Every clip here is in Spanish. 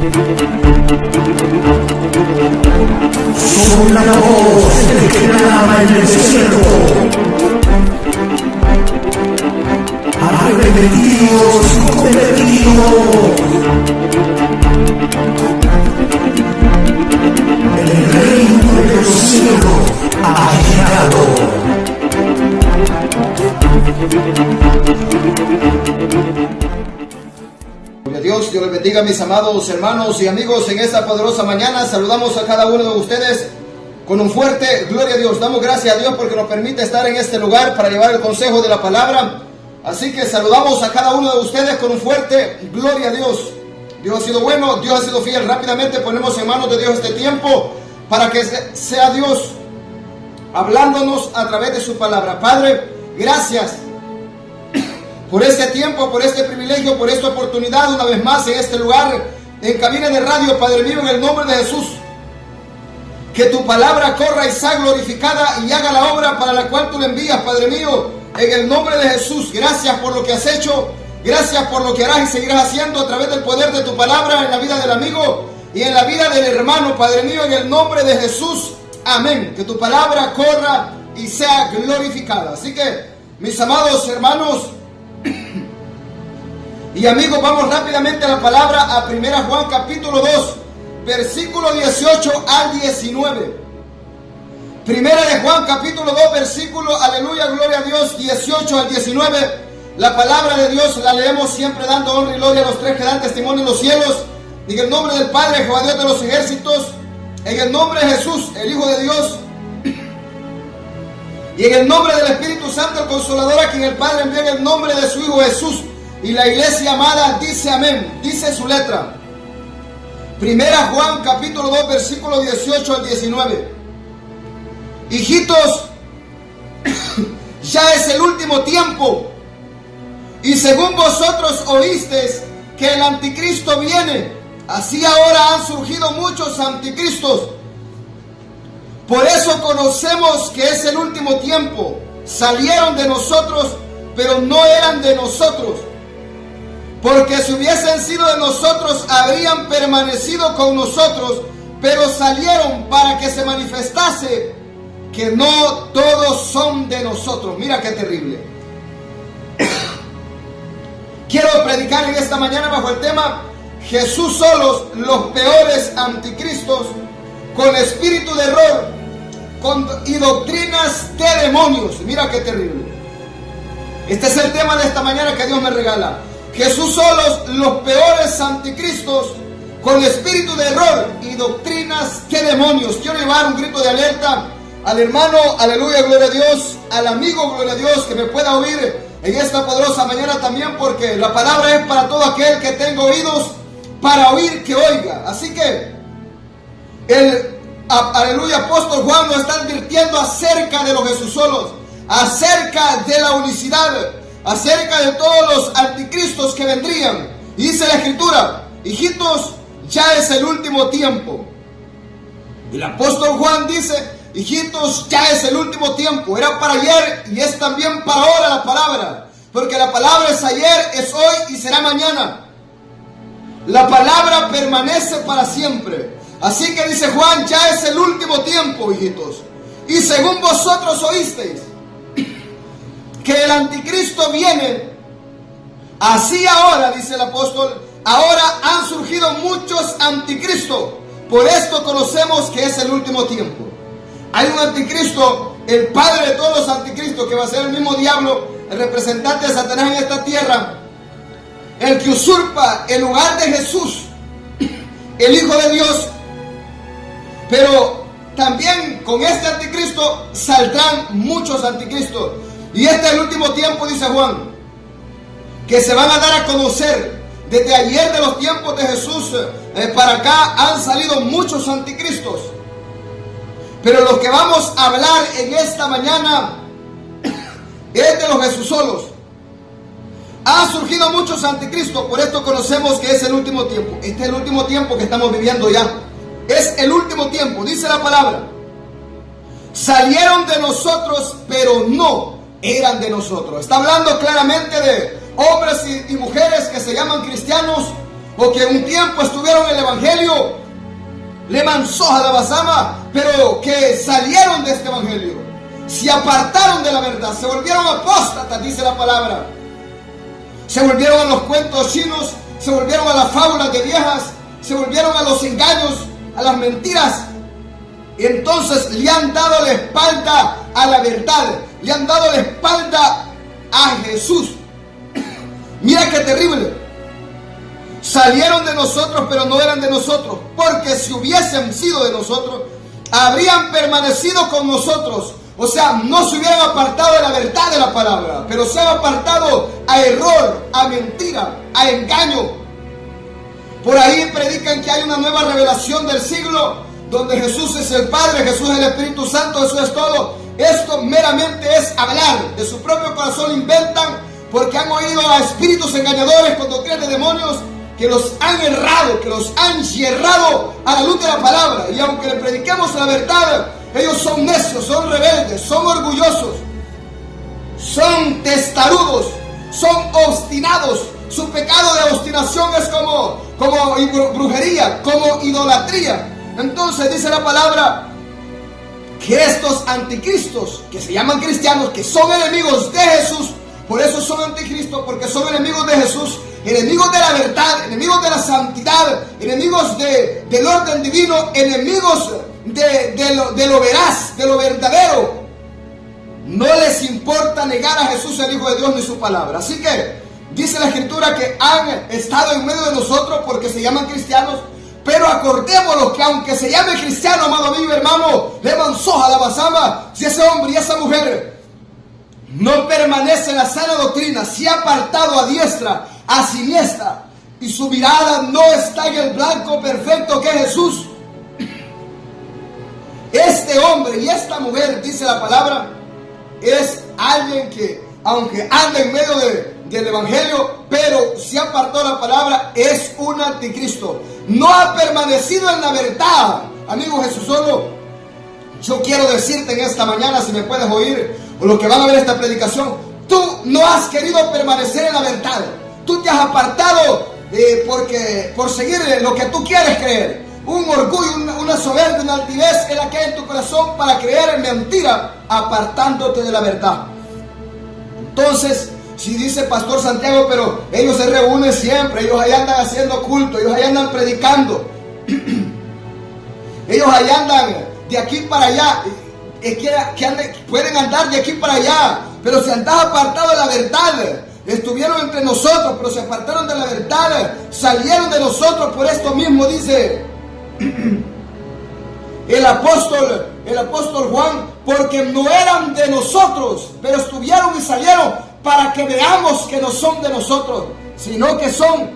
Soy la voz que clama en el desierto. Arrepentidos y convertidos. El reino de los cielos ha llegado. Gloria a Dios, Dios les bendiga, mis amados hermanos y amigos, en esta poderosa mañana. Saludamos a cada uno de ustedes con un fuerte gloria a Dios. Damos gracias a Dios porque nos permite estar en este lugar para llevar el consejo de la palabra. Así que saludamos a cada uno de ustedes con un fuerte gloria a Dios. Dios ha sido bueno, Dios ha sido fiel. Rápidamente ponemos en manos de Dios este tiempo para que sea Dios hablándonos a través de su palabra. Padre, gracias por este tiempo, por este privilegio, por esta oportunidad una vez más en este lugar, en cabina de radio, Padre mío, en el nombre de Jesús. Que tu palabra corra y sea glorificada y haga la obra para la cual tú le envías, Padre mío, en el nombre de Jesús. Gracias por lo que has hecho, gracias por lo que harás y seguirás haciendo a través del poder de tu palabra en la vida del amigo y en la vida del hermano, Padre mío, en el nombre de Jesús. Amén. Que tu palabra corra y sea glorificada. Así que, mis amados hermanos y amigos, vamos rápidamente a la palabra, a 1 Juan capítulo 2, versículo 18 al 19. 1 Juan capítulo 2, versículo, aleluya, gloria a Dios, 18 al 19. La palabra de Dios la leemos siempre dando honra y gloria a los tres que dan testimonio en los cielos. En el nombre del Padre, Jehová Dios de los ejércitos, en el nombre de Jesús, el Hijo de Dios, y en el nombre del Espíritu Santo, el Consolador, a quien el Padre envió en el nombre de su Hijo Jesús. Y la iglesia amada dice amén, dice su letra. 1 Juan capítulo 2, versículo 18 al 19. Hijitos, ya es el último tiempo, y según vosotros oísteis que el anticristo viene, así ahora han surgido muchos anticristos. Por eso conocemos que es el último tiempo. Salieron de nosotros, pero no eran de nosotros. Porque si hubiesen sido de nosotros, habrían permanecido con nosotros, pero salieron para que se manifestase que no todos son de nosotros. Mira qué terrible. Quiero predicar en esta mañana bajo el tema Jesús solos, los peores anticristos, con espíritu de error y doctrinas de demonios. Mira qué terrible. Este es el tema de esta mañana que Dios me regala. Jesús solos, los peores anticristos, con espíritu de error y doctrinas de demonios. Quiero llevar un grito de alerta al hermano, aleluya, gloria a Dios, al amigo, gloria a Dios, que me pueda oír en esta poderosa mañana también, porque la palabra es para todo aquel que tenga oídos para oír, que oiga. Así que aleluya, apóstol Juan nos está advirtiendo acerca de los Jesús solos, acerca de la unicidad, acerca de todos los anticristos que vendrían. Y dice la escritura, hijitos, ya es el último tiempo. Y el apóstol Juan dice, hijitos, ya es el último tiempo. Era para ayer y es también para ahora la palabra, porque la palabra es ayer, es hoy y será mañana. La palabra permanece para siempre. Así que dice Juan, ya es el último tiempo, hijitos. Y según vosotros oísteis que el anticristo viene, así ahora, dice el apóstol, ahora han surgido muchos anticristos. Por esto conocemos que es el último tiempo. Hay un anticristo, el padre de todos los anticristos, que va a ser el mismo diablo, el representante de Satanás en esta tierra, el que usurpa el lugar de Jesús, el Hijo de Dios. Pero también con este anticristo saldrán muchos anticristos. Y este es el último tiempo, dice Juan, que se van a dar a conocer. Desde ayer de los tiempos de Jesús para acá han salido muchos anticristos. Pero lo que vamos a hablar en esta mañana es de los Jesús solos. Han surgido muchos anticristos, por esto conocemos que es el último tiempo. Este es el último tiempo que estamos viviendo ya. Es el último tiempo, dice la palabra. Salieron de nosotros, pero no eran de nosotros. Está hablando claramente de hombres y mujeres que se llaman cristianos, o que un tiempo estuvieron en el Evangelio, Leman Soja de Basama, pero que salieron de este Evangelio, se apartaron de la verdad, se volvieron apóstatas, dice la palabra. Se volvieron a los cuentos chinos, se volvieron a las fábulas de viejas, se volvieron a los engaños, a las mentiras. Y entonces le han dado la espalda a la verdad, le han dado la espalda a Jesús. Mira qué terrible. Salieron de nosotros, pero no eran de nosotros, porque si hubiesen sido de nosotros, habrían permanecido con nosotros. O sea, no se hubieran apartado de la verdad de la palabra, pero se han apartado a error, a mentira, a engaño. Por ahí predican que hay una nueva revelación del siglo, donde Jesús es el Padre, Jesús es el Espíritu Santo, Jesús es todo. Esto meramente es hablar, de su propio corazón inventan, porque han oído a espíritus engañadores con doctrinas de demonios, que los han errado, que los han yerrado a la luz de la palabra. Y aunque le prediquemos la verdad, ellos son necios, son rebeldes, son orgullosos, son testarudos, son obstinados. Su pecado de obstinación es como brujería, como idolatría. Entonces dice la palabra que estos anticristos, que se llaman cristianos, que son enemigos de Jesús, por eso son anticristos, porque son enemigos de Jesús, enemigos de la verdad, enemigos de la santidad, enemigos del orden divino, enemigos de lo veraz, de lo verdadero. No les importa negar a Jesús, el Hijo de Dios, ni su palabra. Así que dice la Escritura que han estado en medio de nosotros porque se llaman cristianos. Pero acordémonos que aunque se llame cristiano, amado amigo, hermano, Leman Soja la Basama, si ese hombre y esa mujer no permanece en la sana doctrina, se ha apartado a diestra, a siniestra, y su mirada no está en el blanco perfecto que es Jesús, este hombre y esta mujer, dice la palabra, es alguien que, aunque anda en medio del Evangelio, pero se apartó de la palabra, es un anticristo. No ha permanecido en la verdad. Amigo Jesús solo, yo quiero decirte en esta mañana, si me puedes oír, o los que van a ver esta predicación, tú no has querido permanecer en la verdad. Tú te has apartado por seguir lo que tú quieres creer. Un orgullo, una soberbia, una altivez es la que hay en tu corazón para creer en mentira, apartándote de la verdad. Entonces, si dice Pastor Santiago, pero ellos se reúnen siempre, ellos ahí andan haciendo culto, ellos ahí andan predicando, ellos ahí andan de aquí para allá, pueden andar de aquí para allá, pero se han apartado de la verdad. Estuvieron entre nosotros, pero se apartaron de la verdad, salieron de nosotros. Por esto mismo dice el apóstol Juan, porque no eran de nosotros, pero estuvieron y salieron para que veamos que no son de nosotros, sino que son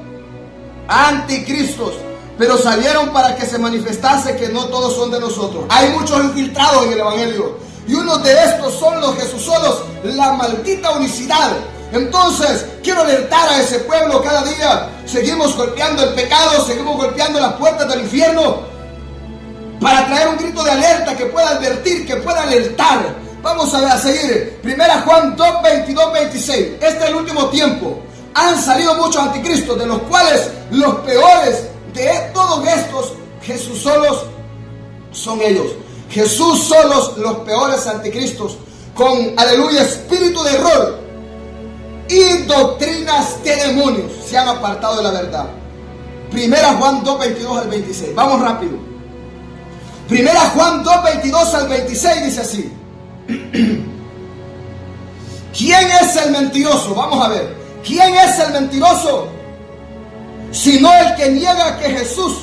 anticristos. Pero salieron para que se manifestase que no todos son de nosotros. Hay muchos infiltrados en el Evangelio, y uno de estos son los Jesusolos, la maldita unicidad. Entonces, quiero alertar a ese pueblo cada día. Seguimos golpeando el pecado, seguimos golpeando las puertas del infierno, para traer un grito de alerta que pueda advertir, que pueda alertar. Vamos a seguir. 1 Juan 2, 22, 26. Este es el último tiempo. Han salido muchos anticristos, de los cuales los peores de todos estos, Jesús solos, son ellos. Jesús solos, los peores anticristos, con, aleluya, espíritu de error y doctrinas de demonios, se han apartado de la verdad. 1 Juan 2, 22 al 26. Vamos rápido. 1 Juan 2, 22 al 26 dice así. ¿Quién es el mentiroso? Vamos a ver. ¿Quién es el mentiroso? Sino el que niega que Jesús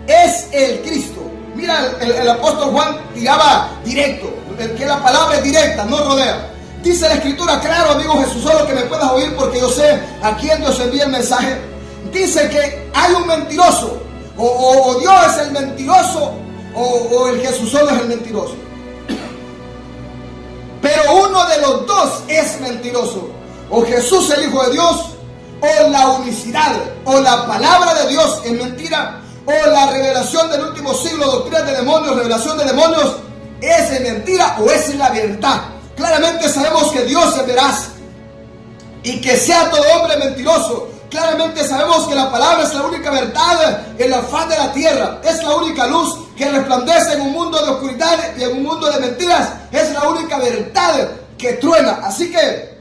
es el Cristo. Mira, el apóstol Juan tiraba directo, que la palabra es directa, no rodea. Dice la Escritura, claro, amigo Jesús, solo que me puedas oír, porque yo sé a quién Dios envía el mensaje. Dice que hay un mentiroso, o Dios es el mentiroso, o el Jesús solo es el mentiroso. Pero uno de los dos es mentiroso. O Jesús, el Hijo de Dios, o la unicidad, o la palabra de Dios es mentira, o la revelación del último siglo, doctrina de demonios, revelación de demonios, es mentira o es la verdad. Claramente sabemos que Dios es veraz, y que sea todo hombre mentiroso, claramente sabemos que la palabra es la única verdad en la faz de la tierra. Es la única luz que resplandece en un mundo de oscuridad y en un mundo de mentiras. Es la única verdad que truena. Así que,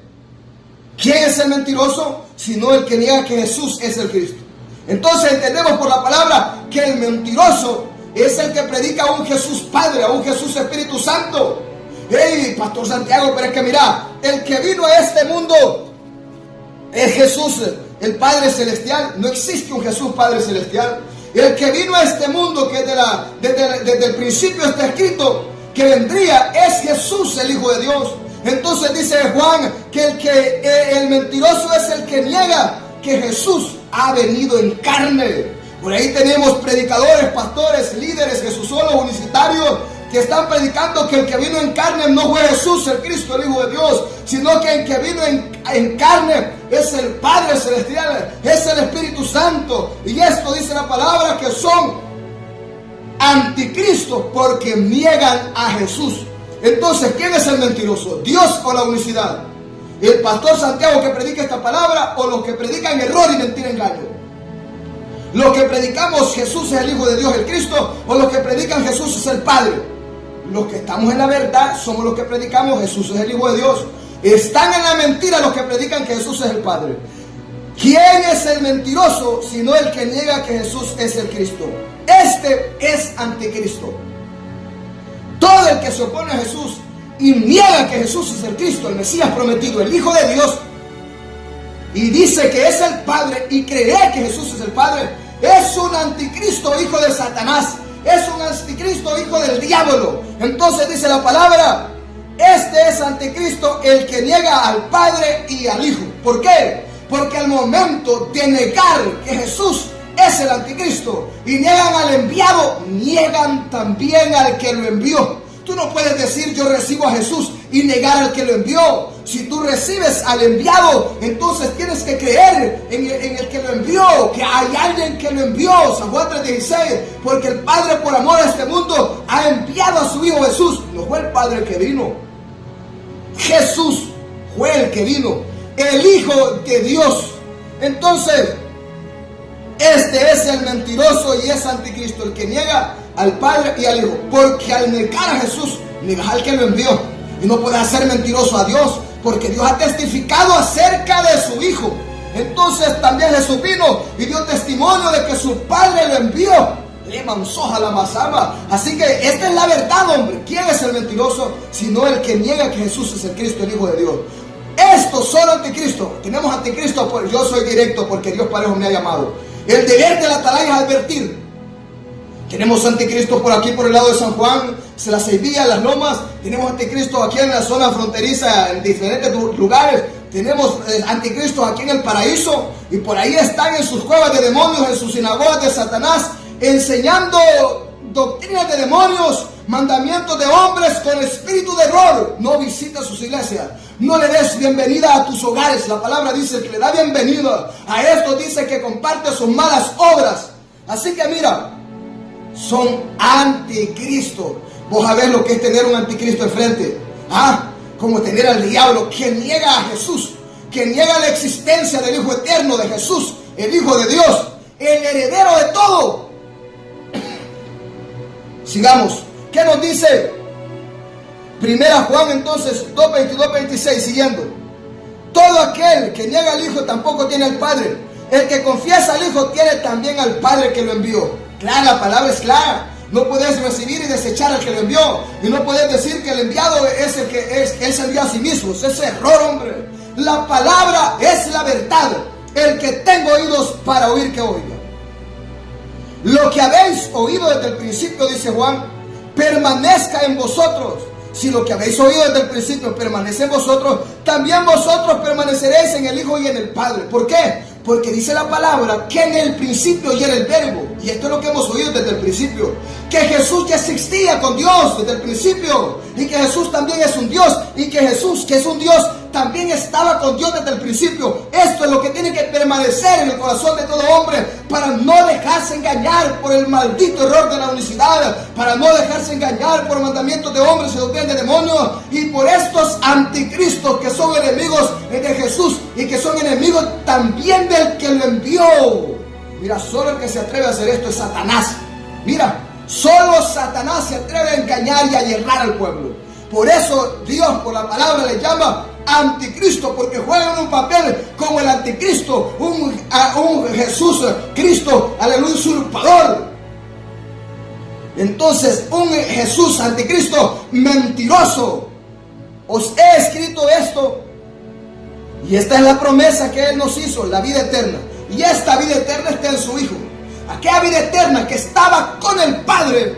¿quién es el mentiroso? Sino el que niega que Jesús es el Cristo. Entonces entendemos por la palabra que el mentiroso es el que predica a un Jesús Padre, a un Jesús Espíritu Santo. Hey, Pastor Santiago, pero es que mira, el que vino a este mundo es Jesús, el Padre Celestial. No existe un Jesús Padre Celestial. El que vino a este mundo, que desde el principio está escrito que vendría, es Jesús, el Hijo de Dios. Entonces dice Juan que el mentiroso es el que niega que Jesús ha venido en carne. Por ahí tenemos predicadores, pastores, líderes, jesusolos, unicitarios, que están predicando que el que vino en carne no fue Jesús, el Cristo, el Hijo de Dios, sino que el que vino en carne es el Padre Celestial, es el Espíritu Santo. Y esto dice la palabra que son anticristos porque niegan a Jesús. Entonces, ¿quién es el mentiroso? ¿Dios o la unicidad? ¿El pastor Santiago que predica esta palabra o los que predican error y mentira, engaño? ¿Los que predicamos Jesús es el Hijo de Dios, el Cristo, o los que predican Jesús es el Padre? Los que estamos en la verdad somos los que predicamos Jesús es el Hijo de Dios. Están en la mentira los que predican que Jesús es el Padre. ¿Quién es el mentiroso sino el que niega que Jesús es el Cristo? Este es anticristo. Todo el que se opone a Jesús y niega que Jesús es el Cristo, el Mesías prometido, el Hijo de Dios, y dice que es el Padre y cree que Jesús es el Padre, es un anticristo, hijo de Satanás. Es un anticristo, hijo del diablo. Entonces dice la palabra, este es anticristo, el que niega al Padre y al Hijo. ¿Por qué? Porque al momento de negar que Jesús es el anticristo y niegan al enviado, niegan también al que lo envió. Tú no puedes decir yo recibo a Jesús y negar al que lo envió. Si tú recibes al enviado, entonces tienes que creer en el que lo envió, que hay alguien que lo envió. San Juan 3:16, porque el Padre por amor a este mundo ha enviado a su Hijo Jesús. No fue el Padre el que vino, Jesús fue el que vino, el Hijo de Dios. Entonces, este es el mentiroso y es anticristo, el que niega al Padre y al Hijo. Porque al negar a Jesús, negas al que lo envió. Y no puedes hacer mentiroso a Dios, porque Dios ha testificado acerca de su Hijo. Entonces también Jesús vino y dio testimonio de que su Padre lo envió. Así que esta es la verdad, hombre. ¿Quién es el mentiroso? Sino el que niega que Jesús es el Cristo, el Hijo de Dios. Estos son anticristos. Tenemos anticristos, porque yo soy directo, porque Dios parejo me ha llamado. El deber de la atalaya es advertir. Tenemos anticristos por aquí, por el lado de San Juan, la Ceibía, las Lomas. Tenemos anticristos aquí en la zona fronteriza, en diferentes lugares. Tenemos anticristos aquí en el paraíso. Y por ahí están en sus cuevas de demonios, en sus sinagogas de Satanás, enseñando doctrinas de demonios, mandamientos de hombres con espíritu de error. No visites sus iglesias. No le des bienvenida a tus hogares. La palabra dice que le da bienvenida a esto. Dice que comparte sus malas obras. Así que mira, son anticristo. Vos sabés lo que es tener un anticristo enfrente. Como tener al diablo que niega a Jesús, que niega la existencia del Hijo eterno de Jesús, el Hijo de Dios, el heredero de todo. Sigamos. ¿Qué nos dice? Primera Juan entonces 2:22-26, siguiendo. Todo aquel que niega al Hijo tampoco tiene al Padre. El que confiesa al Hijo tiene también al Padre que lo envió. Clara, la palabra es clara. No puedes recibir y desechar al que lo envió. Y no puedes decir que el enviado es el que él se envió a sí mismo. Ese es error, hombre. La palabra es la verdad. El que tenga oídos para oír, que oiga. Lo que habéis oído desde el principio, dice Juan, permanezca en vosotros. Si lo que habéis oído desde el principio permanece en vosotros, también vosotros permaneceréis en el Hijo y en el Padre. ¿Por qué? Porque dice la palabra que en el principio ya era el verbo. Y esto es lo que hemos oído desde el principio. Que Jesús ya existía con Dios desde el principio. Y que Jesús también es un Dios. Y que Jesús, que es un Dios, también estaba con Dios desde el principio. Esto es lo que tiene que permanecer en el corazón de todo hombre, para no dejarse engañar por el maldito error de la unicidad, para no dejarse engañar por mandamientos de hombres y doctrinas de demonios, y por estos anticristos que son enemigos de Jesús y que son enemigos también del que lo envió. Mira, solo el que se atreve a hacer esto es Satanás. Mira, solo Satanás se atreve a engañar y a yerrar al pueblo. Por eso Dios, por la palabra, le llama anticristo, porque juegan un papel como el anticristo, un Jesús Cristo, aleluya, usurpador. Entonces, un Jesús anticristo mentiroso. Os he escrito esto, y esta es la promesa que Él nos hizo, la vida eterna. Y esta vida eterna está en su Hijo. Aquella vida eterna que estaba con el Padre.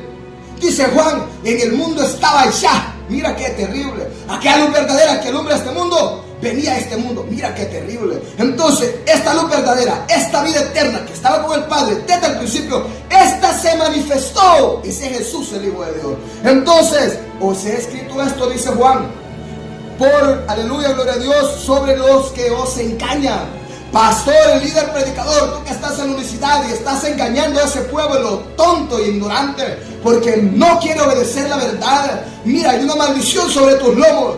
Dice Juan, en el mundo estaba ya. Mira qué terrible. Aquella luz verdadera que alumbra este mundo, venía a este mundo. Mira qué terrible. Entonces, esta luz verdadera, esta vida eterna que estaba con el Padre desde el principio, esta se manifestó. Ese es Jesús, el Hijo de Dios. Entonces, os he escrito esto, dice Juan, por, aleluya, gloria a Dios, sobre los que os engañan. Pastor, el líder predicador, tú que estás en unicidad y estás engañando a ese pueblo tonto e ignorante porque no quiere obedecer la verdad. Mira, hay una maldición sobre tus lomos.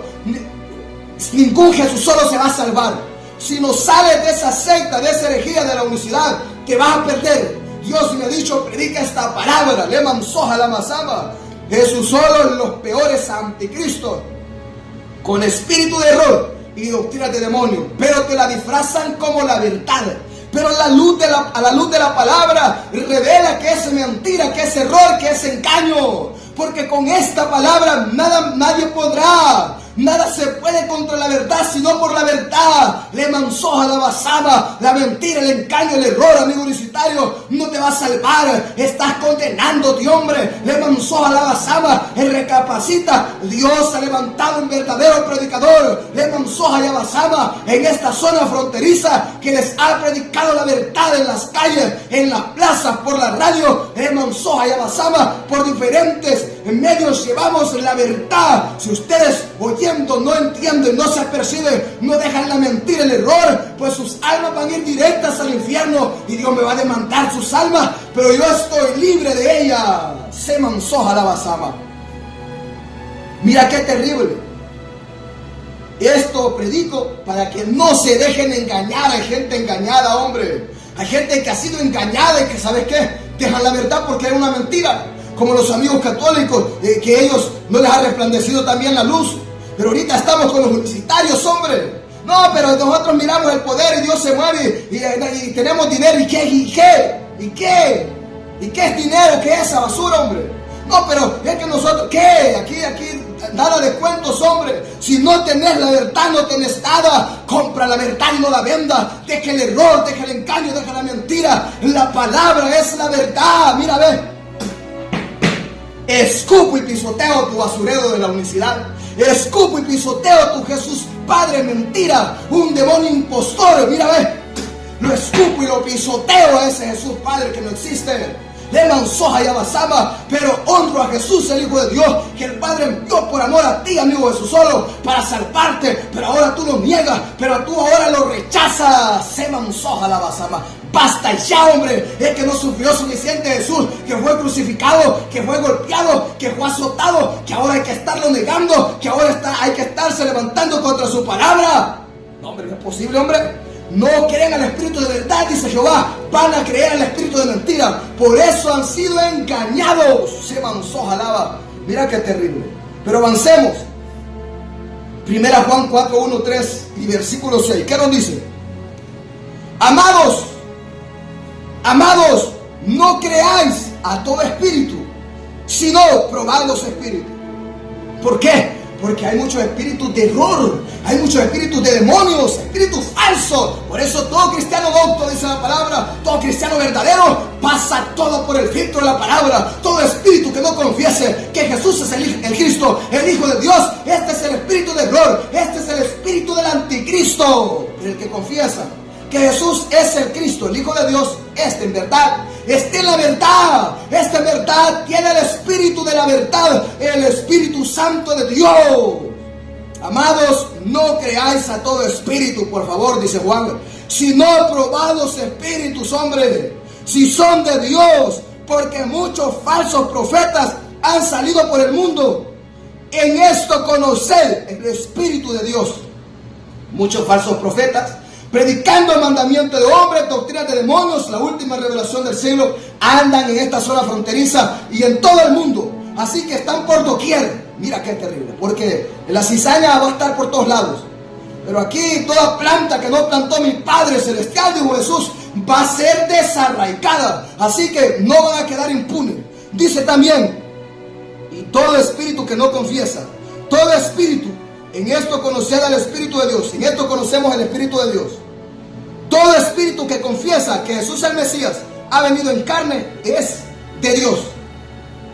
Ningún Jesús solo se va a salvar. Si no sales de esa secta, de esa herejía de la unicidad, te vas a perder. Dios me ha dicho, predica esta palabra, le mansoja la masama. Jesús solo los peores anticristos, con espíritu de error y doctrinas de demonios, pero te la disfrazan como la verdad. Pero a la luz de la palabra revela que es mentira, que es error, que es engaño. Porque con esta palabra nadie podrá, nada se puede contra la verdad, sino por la verdad. Le mansoja la basama, la mentira, el engaño, el error, amigo universitario, no te va a salvar. Estás condenándote, hombre. Le mansoja la basama, el recapacita. Dios ha levantado un verdadero predicador. Le mansoja la basama en esta zona fronteriza que les ha predicado la verdad en las calles, en las plazas, por la radio. Le mansoja la basama por diferentes medios llevamos la verdad. Si ustedes oyendo no entienden, no se perciben, no dejan la mentira, el error, pues sus almas van a ir directas al infierno y Dios me va a demandar sus almas, pero yo estoy libre de ella. Se mansoja la basama. Mira qué terrible. Esto predico para que no se dejen engañar. Hay gente engañada, hombre. Hay gente que ha sido engañada y que, ¿sabes qué? Dejan la verdad porque era una mentira. Como los amigos católicos, que ellos no les ha resplandecido también la luz. Pero ahorita estamos con los universitarios, hombre. No, pero nosotros miramos el poder y Dios se mueve y tenemos dinero. ¿Y qué? ¿Y qué? ¿Y qué? ¿Y qué es dinero? ¿Qué es esa basura, hombre? No, pero es que nosotros, ¿qué? Aquí, nada de cuentos, hombre. Si no tenés la verdad, no tenés nada. Compra la verdad y no la venda. Deja el error, deja el engaño, deja la mentira. La palabra es la verdad. Mira, ve. Escupo y pisoteo tu basurero de la unicidad. Escupo y pisoteo tu Jesús Padre mentira, un demonio impostor. Mira, ve, lo escupo y lo pisoteo a ese Jesús Padre que no existe. Le mansoja y abasama, pero honro a Jesús, el Hijo de Dios, que el Padre envió por amor a ti, amigo Jesús, solo para salvarte. Pero ahora tú lo niegas, pero tú ahora lo rechazas. Se mansoja la basama. Basta ya, hombre. Es que no sufrió suficiente Jesús, que fue crucificado, que fue golpeado, que fue azotado, que ahora hay que estarlo negando, que ahora hay que estarse levantando contra su palabra. No, hombre, no es posible, hombre. No creen al espíritu de verdad, dice Jehová, van a creer al espíritu de mentira. Por eso han sido engañados. Se mansoja lava. Mira qué terrible. Pero avancemos. Primera Juan 4, 1, 3 y versículo 6. ¿Qué nos dice? Amados, no creáis a todo espíritu, sino probad los espíritus. ¿Por qué? Porque hay muchos espíritus de error, hay muchos espíritus de demonios, espíritus falsos. Por eso todo cristiano docto, dice la palabra, todo cristiano verdadero, pasa todo por el filtro de la palabra. Todo espíritu que no confiese que Jesús es el Cristo, el Hijo de Dios, este es el espíritu de error, este es el espíritu del anticristo. El que confiesa que Jesús es el Cristo, el Hijo de Dios, este en verdad, este en la verdad, este en verdad tiene el espíritu de la verdad, el Espíritu Santo de Dios. Amados, no creáis a todo espíritu, por favor, dice Juan, sino probados espíritus, hombre, si son de Dios, porque muchos falsos profetas han salido por el mundo. En esto conoced el Espíritu de Dios. Muchos falsos profetas, predicando el mandamiento de hombres, doctrinas de demonios, la última revelación del siglo, andan en esta zona fronteriza y en todo el mundo. Así que están por doquier. Mira qué terrible, porque la cizaña va a estar por todos lados. Pero aquí toda planta que no plantó mi Padre Celestial, dijo Jesús, va a ser desarraigada. Así que no van a quedar impunes. Dice también, y todo espíritu que no confiesa, todo espíritu, en esto conoced al Espíritu de Dios, en esto conocemos el Espíritu de Dios. Todo espíritu que confiesa que Jesús el Mesías ha venido en carne es de Dios.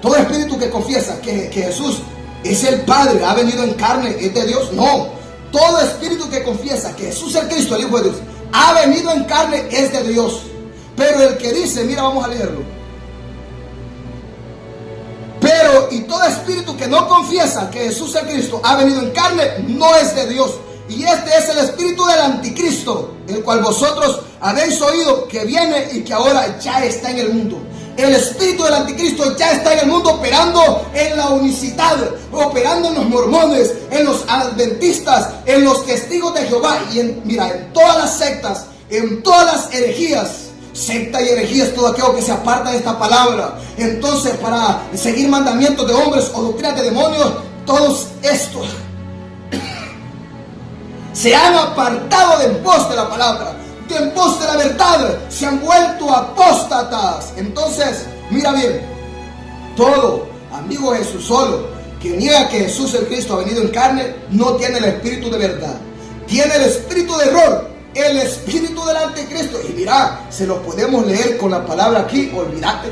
Todo espíritu que confiesa que Jesús es el Padre, ha venido en carne, es de Dios. No, todo espíritu que confiesa que Jesús el Cristo, el Hijo de Dios, ha venido en carne es de Dios. Pero el que dice, mira, vamos a leerlo. Pero, y todo espíritu que no confiesa que Jesús el Cristo ha venido en carne, no es de Dios. Y este es el espíritu del anticristo, el cual vosotros habéis oído que viene y que ahora ya está en el mundo. El espíritu del anticristo ya está en el mundo, operando en la unicidad, operando en los mormones, en los adventistas, en los testigos de Jehová y en todas las sectas, en todas las herejías. Secta y herejía es todo aquello que se aparta de esta palabra. Entonces, para seguir mandamientos de hombres o doctrinas de demonios, todos estos se han apartado de en pos de la palabra, de en pos de la verdad, se han vuelto apóstatas. Entonces, mira bien, todo amigo Jesús solo que niega que Jesús el Cristo ha venido en carne, no tiene el espíritu de verdad, tiene el espíritu de error, el espíritu del anticristo. Y mira, se lo podemos leer con la palabra aquí, olvídate.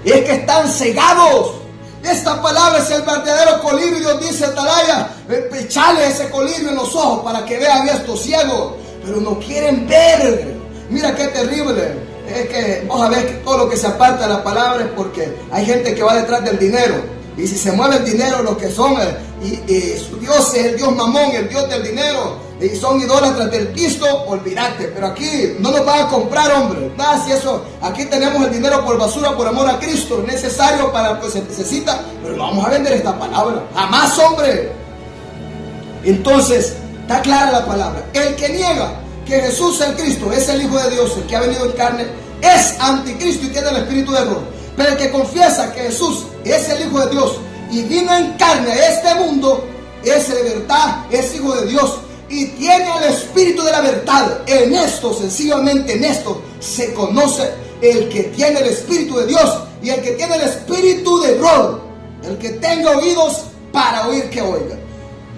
Es que están cegados. Esta palabra es el verdadero colirio. Dios dice, Atalaya, echale ese colirio en los ojos para que vean estos ciegos. Pero no quieren ver. Mira qué terrible. Es que vos sabés que todo lo que se aparta de la palabra es porque hay gente que va detrás del dinero. Y si se mueve el dinero, los que son, y su Dios es el Dios mamón, el Dios del dinero, y son idólatras del pisto, olvídate. Pero aquí no nos van a comprar, hombre. Nada, si eso, aquí tenemos el dinero por basura, por amor a Cristo, necesario para lo que se necesita, pero no vamos a vender esta palabra. Jamás, hombre. Entonces, está clara la palabra. El que niega que Jesús el Cristo es el Hijo de Dios, el que ha venido en carne, es anticristo y tiene el espíritu de error. Pero el que confiesa que Jesús es el Hijo de Dios y vino en carne a este mundo, es de verdad, es Hijo de Dios y tiene el espíritu de la verdad. En esto, sencillamente en esto, se conoce el que tiene el espíritu de Dios y el que tiene el espíritu de error. El que tenga oídos para oír, que oiga.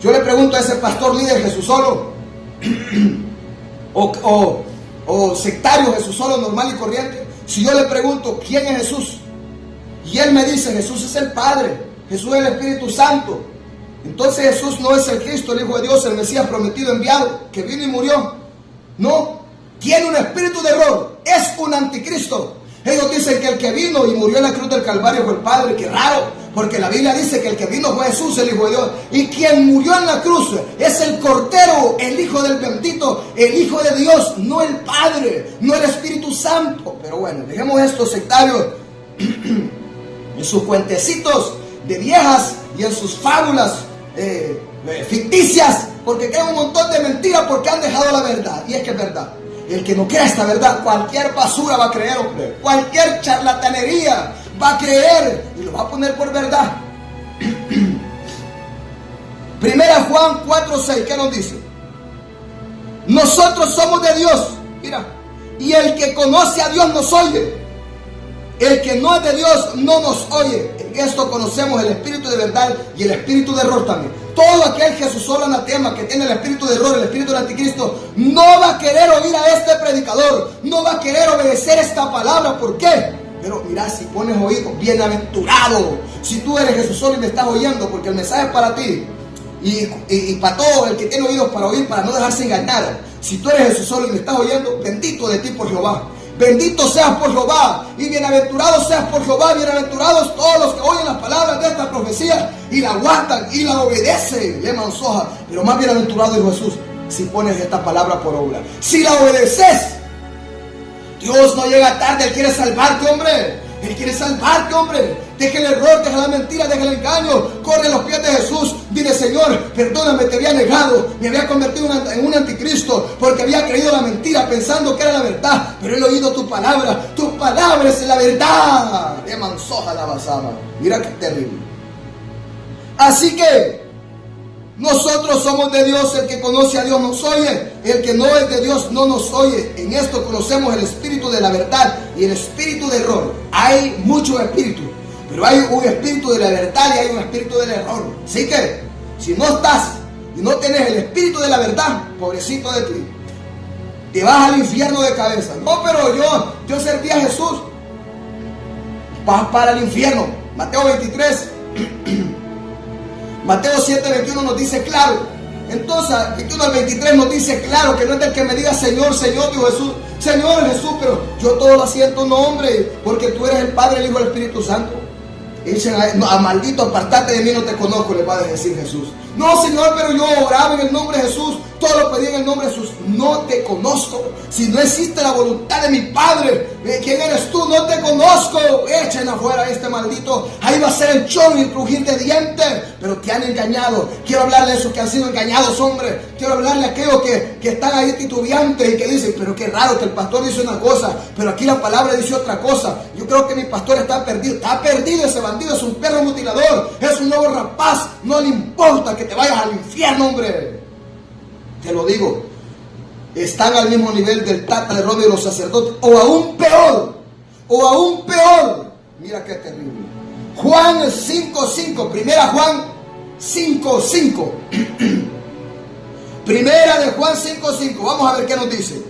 Yo le pregunto a ese pastor líder Jesús solo o sectario Jesús solo normal y corriente, si yo le pregunto quién es Jesús y él me dice Jesús es el Padre, Jesús es el Espíritu Santo, entonces Jesús no es el Cristo, el Hijo de Dios, el Mesías prometido, enviado, que vino y murió. No, tiene un espíritu de error, es un anticristo. Ellos dicen que el que vino y murió en la cruz del Calvario fue el Padre. Qué raro, porque la Biblia dice que el que vino fue Jesús, el Hijo de Dios, y quien murió en la cruz es el Cordero, el Hijo del bendito, el Hijo de Dios, no el Padre, no el Espíritu Santo. Pero bueno, dejemos estos sectarios en sus cuentecitos de viejas y en sus fábulas ficticias, porque creen un montón de mentiras porque han dejado la verdad. Y es que es verdad. El que no crea esta verdad, cualquier basura va a creer, hombre. Cualquier charlatanería va a creer y lo va a poner por verdad. Primera Juan 4:6, ¿qué nos dice? Nosotros somos de Dios, mira, y el que conoce a Dios nos oye. El que no es de Dios no nos oye. En esto conocemos el espíritu de verdad y el espíritu de error también. Todo aquel Jesús solo anatema que tiene el espíritu de error, el espíritu del anticristo, no va a querer oír a este predicador, no va a querer obedecer esta palabra. ¿Por qué? Pero mira, si pones oído, bienaventurado. Si tú eres Jesús solo y me estás oyendo, porque el mensaje es para ti y para todo el que tiene oídos para oír, para no dejarse engañar. Si tú eres Jesús solo y me estás oyendo, bendito de ti por Jehová. Bendito seas por Jehová y bienaventurado seas por Jehová. Bienaventurados todos los que oyen las palabras de esta profecía y la guardan y la obedecen. Le mansoja. Pero más bienaventurado, dijo Jesús, si pones esta palabra por obra. Si la obedeces, Dios no llega tarde. Él quiere salvarte, hombre. Él quiere salvarte, hombre. Deja el error, deja la mentira, deja el engaño. Corre a los pies de Jesús. Dile: Señor, perdóname, te había negado. Me había convertido en un anticristo porque había creído la mentira pensando que era la verdad. Pero he oído tu palabra. Tu palabra es la verdad. De mansoja la basama. Mira qué terrible. Así que nosotros somos de Dios. El que conoce a Dios nos oye. El que no es de Dios no nos oye. En esto conocemos el espíritu de la verdad y el espíritu de error. Hay muchos espíritus, pero hay un espíritu de la verdad y hay un espíritu del error. Así que si no estás y no tienes el espíritu de la verdad, pobrecito de ti, te vas al infierno de cabeza. No, pero yo serví a Jesús. Vas para el infierno. Mateo 23 Mateo 7:21 nos dice claro. Entonces, 21 al 23 nos dice claro que no es del que me diga Señor, Señor, dijo Jesús. Señor Jesús, pero yo todo lo hacía en tu nombre, porque tú eres el Padre, el Hijo y el Espíritu Santo. Y dicen: a maldito, apartate de mí, no te conozco, le va a decir Jesús. No, Señor, pero yo oraba en el nombre de Jesús, todo lo pedí en el nombre de Jesús. No te conozco. Si no existe la voluntad de mi Padre, ¿quién eres tú? No te conozco. Echen afuera a este maldito. Ahí va a ser el chorro y el crujir de dientes. Pero te han engañado. Quiero hablarle a esos que han sido engañados, hombre. Quiero hablarle a aquellos que están ahí titubeantes y que dicen: pero qué raro que el pastor dice una cosa, pero aquí la palabra dice otra cosa. Yo creo que mi pastor está perdido. Está perdido ese bandido. Es un perro mutilador. Es un lobo rapaz. No le importa que te vayas al infierno, hombre. Te lo digo. Están al mismo nivel del Tata de Roma y los sacerdotes, o aún peor. O aún peor. Mira qué terrible. Juan 5:5. Primera Juan 5:5. Primera de Juan 5:5. Vamos a ver qué nos dice.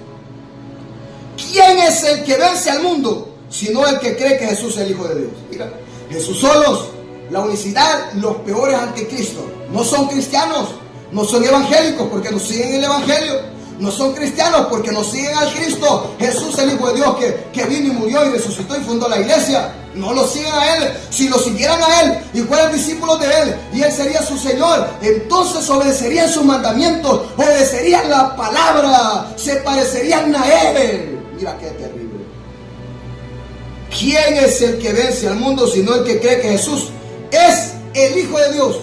¿Quién es el que vence al mundo sino el que cree que Jesús es el Hijo de Dios? Mira, Jesús solos, la unicidad, los peores anticristos. No son cristianos, no son evangélicos porque no siguen el evangelio. No son cristianos porque no siguen al Cristo Jesús, el Hijo de Dios, que vino y murió y resucitó y fundó la iglesia. No lo siguen a Él. Si lo siguieran a Él y fueran discípulos de Él y Él sería su Señor, entonces obedecerían sus mandamientos, obedecerían la palabra, se parecerían a Él. Mira qué terrible. ¿Quién es el que vence al mundo sino el que cree que Jesús es el Hijo de Dios?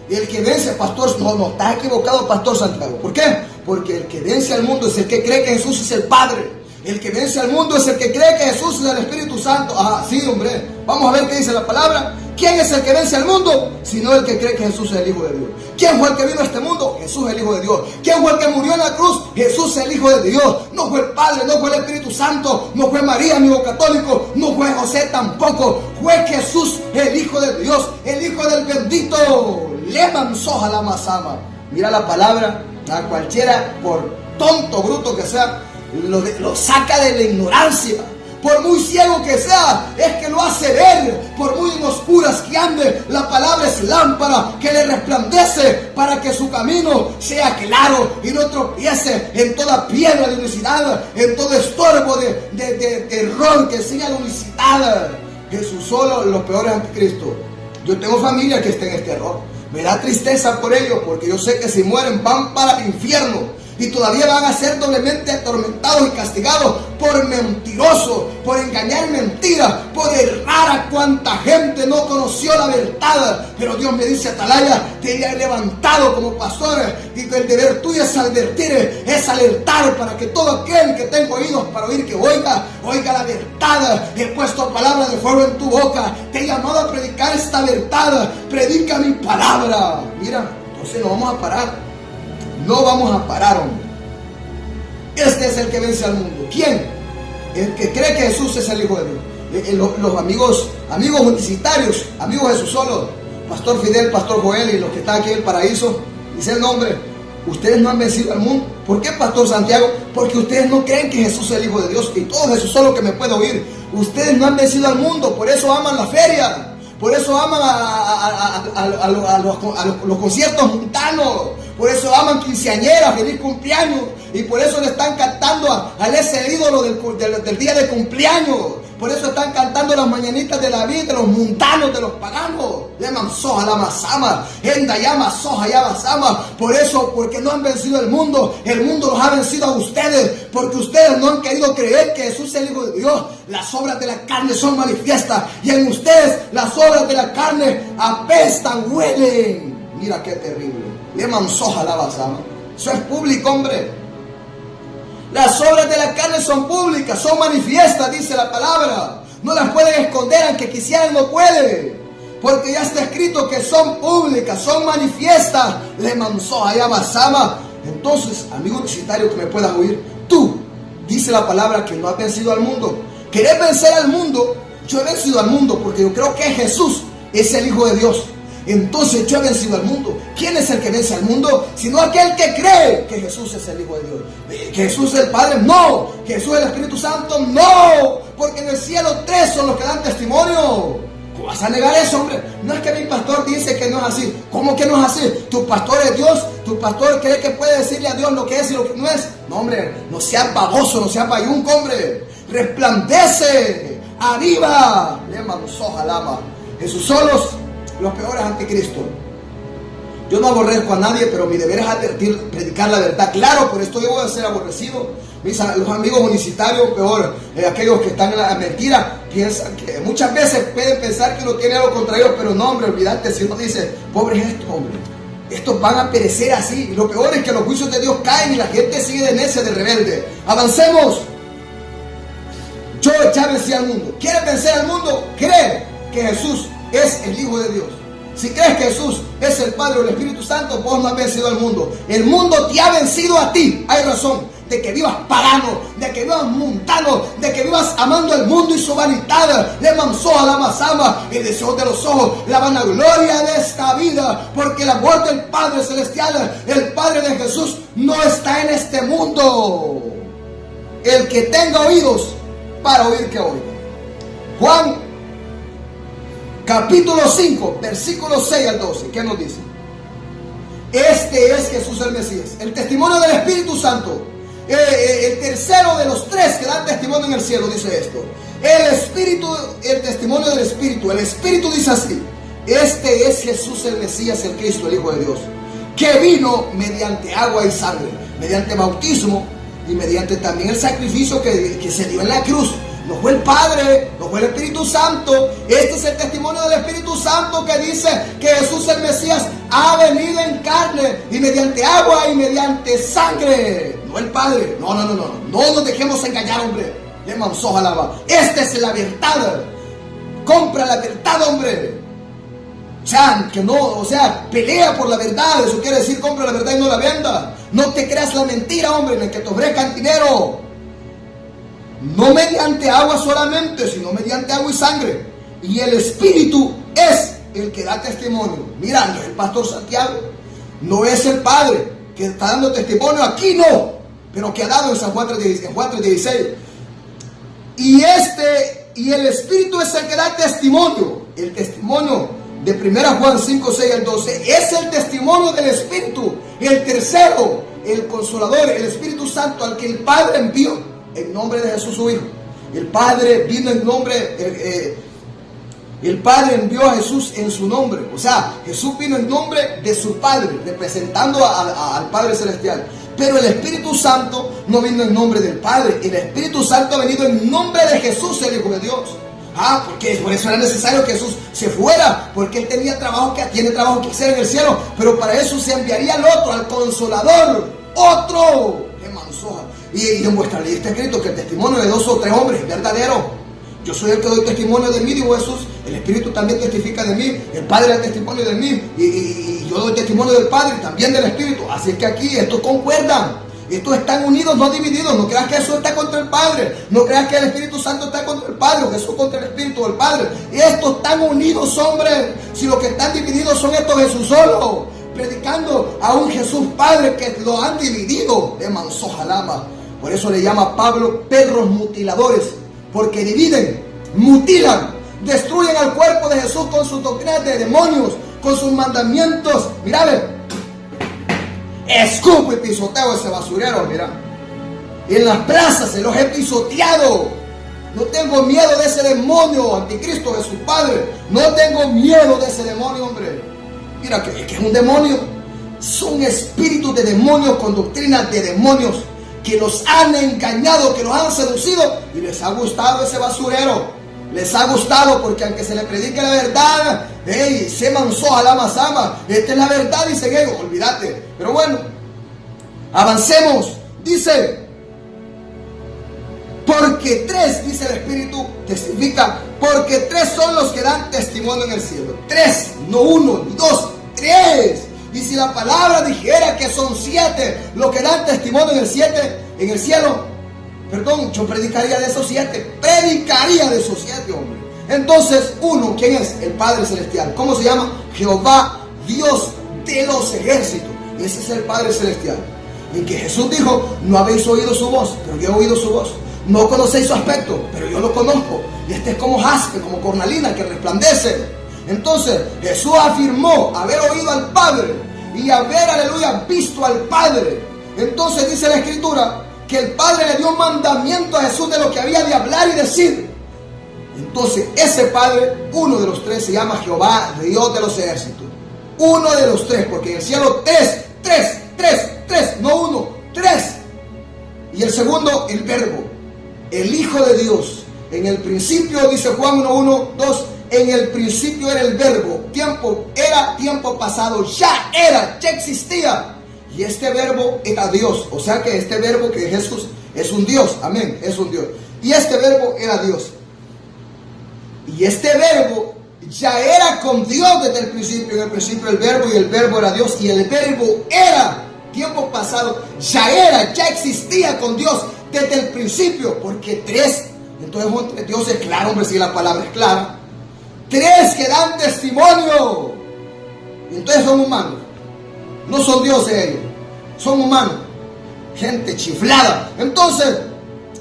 Y el que vence, pastor, no está equivocado, pastor Santiago. ¿Por qué? Porque el que vence al mundo es el que cree que Jesús es el Padre. El que vence al mundo es el que cree que Jesús es el Espíritu Santo. Ah, sí, hombre. Vamos a ver qué dice la palabra. ¿Quién es el que vence al mundo? Sino el que cree que Jesús es el Hijo de Dios. ¿Quién fue el que vino a este mundo? Jesús es el Hijo de Dios. ¿Quién fue el que murió en la cruz? Jesús es el Hijo de Dios. No fue el Padre, no fue el Espíritu Santo, no fue María, amigo católico, no fue José tampoco. Fue Jesús, el Hijo de Dios, el Hijo del bendito. Leman soja la masama. Mira la palabra, a cualquiera, por tonto, bruto que sea, lo saca de la ignorancia. Por muy ciego que sea, es que lo hace ver. Por muy en oscuras que ande, la palabra es lámpara que le resplandece para que su camino sea claro y no tropiece en toda piedra de unicidad, en todo estorbo de error que enseña la unicidad. Jesús solo, los peores anticristos. Yo tengo familia que está en este error. Me da tristeza por ellos, porque yo sé que si mueren van para el infierno. Y todavía van a ser doblemente atormentados y castigados por mentirosos, por engañar mentiras, por errar a cuanta gente no conoció la verdad. Pero Dios me dice: Atalaya, te he levantado como pastor, y el deber tuyo es advertir, es alertar, para que todo aquel que tenga oídos para oír, que oiga la verdad. He puesto palabras de fuego en tu boca, te he llamado a predicar esta verdad. Predica mi palabra. Mira, entonces no vamos a parar. No vamos a parar, hombre. Este es el que vence al mundo. ¿Quién? El que cree que Jesús es el Hijo de Dios. Los amigos universitarios, amigos de Jesús solo, Pastor Fidel, Pastor Joel y los que están aquí en el paraíso, dice el nombre: ustedes no han vencido al mundo. ¿Por qué, Pastor Santiago? Porque ustedes no creen que Jesús es el Hijo de Dios. Y todo Jesús solo que me puede oír. Ustedes no han vencido al mundo, por eso aman la feria. Por eso aman a los conciertos mundanos. Por eso aman quinceañeras, feliz cumpleaños. Y por eso le están cantando a ese ídolo del día de cumpleaños. Por eso están cantando las mañanitas de David, de los mundanos, de los paganos. Por eso, porque no han vencido el mundo los ha vencido a ustedes. Porque ustedes no han querido creer que Jesús es el Hijo de Dios. Las obras de la carne son manifiestas. Y en ustedes las obras de la carne apestan, huelen. Mira qué terrible. Eso es público, hombre. Las obras de la carne son públicas, son manifiestas, dice la palabra. No las pueden esconder, aunque quisieran, no pueden. Porque ya está escrito que son públicas, son manifiestas. Entonces, amigo universitario que me puedas oír, tú, dice la palabra que no has vencido al mundo. ¿Querés vencer al mundo? Yo he vencido al mundo porque yo creo que Jesús es el Hijo de Dios. Entonces yo he vencido al mundo. ¿Quién es el que vence al mundo? Sino aquel que cree que Jesús es el Hijo de Dios. ¿Que Jesús es el Padre? No. ¿Que Jesús es el Espíritu Santo? No. Porque en el cielo 3 son los que dan testimonio. ¿Cómo vas a negar eso, hombre? No es que mi pastor dice que no es así. ¿Cómo que no es así? ¿Tu pastor es Dios? ¿Tu pastor cree que puede decirle a Dios lo que es y lo que no es? No, hombre, no seas baboso, no seas bayunco, hombre. Resplandece, arriba. Jesús solos los peores anticristos. Yo no aborrezco a nadie, pero mi deber es advertir, predicar la verdad. Claro, por esto debo de ser aborrecido. Los amigos universitarios, peor, aquellos que están en la mentira, piensan que muchas veces pueden pensar que uno tiene algo contra ellos, pero no, hombre, olvídate si uno dice, pobres estos, hombre, estos van a perecer así. Y lo peor es que los juicios de Dios caen y la gente sigue de necia, de rebelde. Avancemos. Yo ya vencí al mundo. ¿Quieres vencer al mundo? Cree que Jesús es el Hijo de Dios. Si crees que Jesús es el Padre o el Espíritu Santo, vos no has vencido al mundo. El mundo te ha vencido a ti. Hay razón de que vivas pagano, de que vivas mundano, de que vivas amando el mundo y su vanidad. Le manzó a la masama el deseo de los ojos, la vanagloria de esta vida. Porque el amor del Padre Celestial, el Padre de Jesús, no está en este mundo. El que tenga oídos para oír, que oiga. Juan capítulo 5, versículos 6 al 12. ¿Qué nos dice? Este es Jesús el Mesías. El testimonio del Espíritu Santo. El tercero de los 3 que dan testimonio en el cielo dice esto. El Espíritu, el testimonio del Espíritu. El Espíritu dice así. Este es Jesús el Mesías, el Cristo, el Hijo de Dios, que vino mediante agua y sangre, mediante bautismo y mediante también el sacrificio que se dio en la cruz. No fue el Padre, no fue el Espíritu Santo. Este es el testimonio del Espíritu Santo que dice que Jesús el Mesías ha venido en carne y mediante agua y mediante sangre. No el Padre. No nos dejemos engañar, hombre. Le manzó alaba. Esta es la verdad. Compra la verdad, hombre. Pelea por la verdad. Eso quiere decir compra la verdad y no la venda. No te creas la mentira, hombre, en el que te ofrezcan dinero. No mediante agua solamente, sino mediante agua y sangre. Y el Espíritu es el que da testimonio. Mira, no es el pastor Santiago, no es el Padre que está dando testimonio, aquí no, pero que ha dado en San Juan 3:16. Y el Espíritu es el que da testimonio. El testimonio de 1 Juan 5, 6 al 12 es el testimonio del Espíritu. El tercero, el Consolador, el Espíritu Santo, al que el Padre envió en nombre de Jesús su Hijo. El Padre vino en nombre, el Padre envió a Jesús en su nombre. O sea, Jesús vino en nombre de su Padre, representando al Padre Celestial. Pero el Espíritu Santo no vino en nombre del Padre. El Espíritu Santo ha venido en nombre de Jesús, el Hijo de Dios. Porque por eso era necesario que Jesús se fuera, porque Él tiene trabajo que hacer en el cielo. Pero para eso se enviaría al otro, al Consolador, otro. ¡Qué mansoja! Y en vuestra ley está escrito que el testimonio de 2 o 3 hombres es verdadero. Yo soy el que doy testimonio de mí, dijo Jesús. El Espíritu también testifica de mí. El Padre da testimonio de mí. Y yo doy testimonio del Padre y también del Espíritu. Así que aquí estos concuerdan. Estos están unidos, no divididos. No creas que Jesús está contra el Padre. No creas que el Espíritu Santo está contra el Padre. O Jesús contra el Espíritu del Padre. Estos están unidos, hombre. Si los que están divididos son estos Jesús solo, predicando a un Jesús Padre que lo han dividido. De mansojalama. Por eso le llama Pablo perros mutiladores, porque dividen, mutilan, destruyen al cuerpo de Jesús con sus doctrinas de demonios, con sus mandamientos. Mira, escupo y pisoteo ese basurero, mira. En las plazas se los he pisoteado. No tengo miedo de ese demonio, anticristo de su padre. No tengo miedo de ese demonio, hombre. Mira que es un demonio. Son espíritus de demonios con doctrinas de demonios que los han engañado, que los han seducido y les ha gustado ese basurero. Les ha gustado porque aunque se le predique la verdad, hey, se manzó a la masama. Esta es la verdad, dicen ellos, olvídate. Pero bueno, avancemos. Dice, porque tres, dice el Espíritu, testifica, porque tres son los que dan testimonio en el cielo. Tres, no uno, ni dos, tres. Y si la palabra dijera que son siete los que dan testimonio en el cielo, perdón, yo predicaría de esos siete. Predicaría de esos siete, hombre. Entonces, uno, ¿quién es? El Padre Celestial. ¿Cómo se llama? Jehová, Dios de los ejércitos. Ese es el Padre Celestial. Y que Jesús dijo, no habéis oído su voz, pero yo he oído su voz. No conocéis su aspecto, pero yo lo conozco. Y este es como jaspe, como cornalina que resplandece. Entonces Jesús afirmó haber oído al Padre y haber, aleluya, visto al Padre. Entonces dice la Escritura que el Padre le dio un mandamiento a Jesús de lo que había de hablar y decir. Entonces ese Padre, uno de los tres, se llama Jehová, Dios de los ejércitos. Uno de los tres, porque en el cielo tres, no uno, tres. Y el segundo, el Verbo, el Hijo de Dios. En el principio, dice Juan 1:2, en el principio era el Verbo, tiempo era tiempo pasado, ya existía. Y este Verbo era Dios. O sea que este Verbo que es Jesús es un Dios, amén, es un Dios. Y este Verbo era Dios. Y este Verbo ya era con Dios desde el principio. En el principio el Verbo, y el Verbo era Dios. Y el Verbo era, tiempo pasado, ya existía con Dios desde el principio. Porque tres, entonces Dios es claro, hombre, si la palabra es clara. Tres que dan testimonio. Y entonces son humanos. No son dioses ellos. Son humanos. Gente chiflada. Entonces,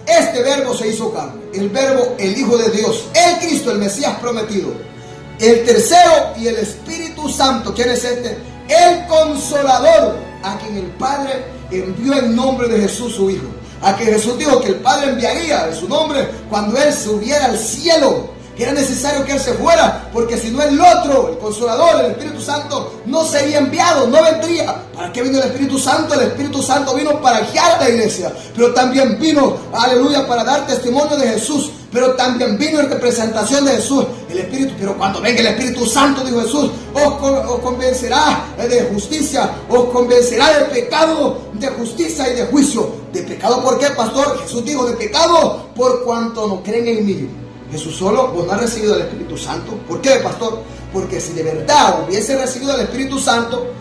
este Verbo se hizo carne. El Verbo, el Hijo de Dios. El Cristo, el Mesías prometido. El tercero y el Espíritu Santo. ¿Quién es este? El Consolador, a quien el Padre envió en nombre de Jesús su Hijo. A quien Jesús dijo que el Padre enviaría en su nombre cuando Él subiera al cielo. Que era necesario que Él se fuera, porque si no el otro, el Consolador, el Espíritu Santo, no sería enviado, no vendría. ¿Para qué vino el Espíritu Santo? El Espíritu Santo vino para guiar a la iglesia, pero también vino, aleluya, para dar testimonio de Jesús, pero también vino en representación de Jesús, el Espíritu. Pero cuando venga el Espíritu Santo, dijo Jesús, os convencerá de justicia, os convencerá de pecado, de justicia y de juicio. ¿De pecado por qué, pastor? Jesús dijo, de pecado por cuanto no creen en mí. Jesús solo, vos no has recibido el Espíritu Santo. ¿Por qué, pastor? Porque si de verdad hubiese recibido el Espíritu Santo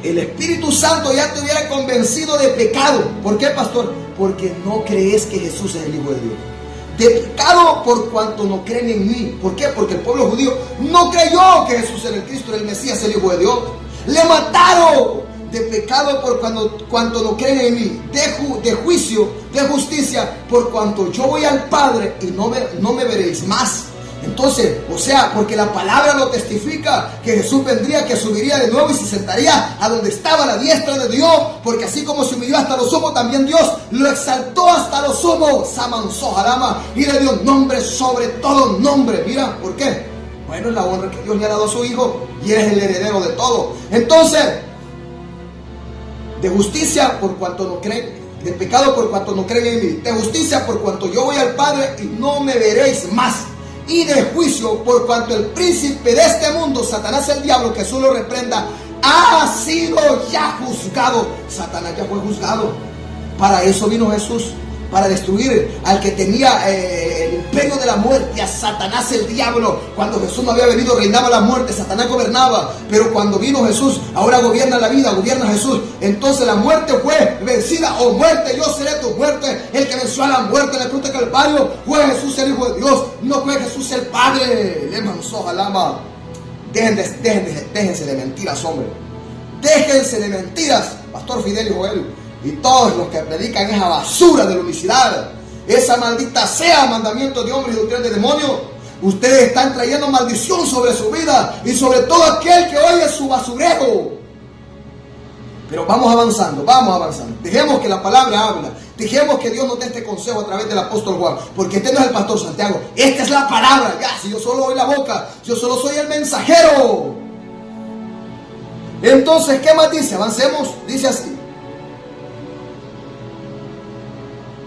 ya te hubiera convencido de pecado. ¿Por qué, pastor? Porque no crees que Jesús es el Hijo de Dios. De pecado por cuanto no creen en mí. ¿Por qué? Porque el pueblo judío no creyó que Jesús era el Cristo, el Mesías, el Hijo de Dios. Le mataron. De pecado por cuanto no creen en mí, de juicio, de justicia, por cuanto yo voy al Padre y no me veréis más. Entonces, o sea, porque la palabra lo testifica, que Jesús vendría, que subiría de nuevo y se sentaría a donde estaba la diestra de Dios, porque así como se humilló hasta lo sumo, también Dios lo exaltó hasta lo sumo, Samanzó Jalama, y le dio nombre sobre todo nombre. Mira, ¿por qué? Bueno, es la honra que Dios le ha dado a su Hijo y es el heredero de todo. Entonces, de justicia por cuanto no creen, de pecado por cuanto no creen en mí, de justicia por cuanto yo voy al Padre y no me veréis más, y de juicio por cuanto el príncipe de este mundo, Satanás el diablo, que Jesús lo reprenda, ha sido ya juzgado. Satanás ya fue juzgado. Para eso vino Jesús, para destruir al que tenía el imperio de la muerte, a Satanás el diablo. Cuando Jesús no había venido, reinaba la muerte, Satanás gobernaba. Pero cuando vino Jesús, ahora gobierna la vida, gobierna Jesús. Entonces la muerte fue vencida. Oh muerte, yo seré tu muerte. El que venció a la muerte en la cruz de Calvario fue Jesús el Hijo de Dios, no fue Jesús el Padre. Le manzó Jalama. Déjense de mentiras, hombre. Déjense de mentiras, Pastor Fidel y Joel. Y todos los que predican esa basura de la unicidad, esa maldita sea mandamiento de hombres y doctrina de demonios, ustedes están trayendo maldición sobre su vida y sobre todo aquel que oye su basurero. Pero vamos avanzando, vamos avanzando. Dejemos que la palabra habla. Dejemos que Dios nos dé este consejo a través del apóstol Juan. Porque este no es el pastor Santiago. Esta es la palabra. Ya, si yo solo doy la boca, yo solo soy el mensajero. Entonces, ¿qué más dice? Avancemos. Dice así.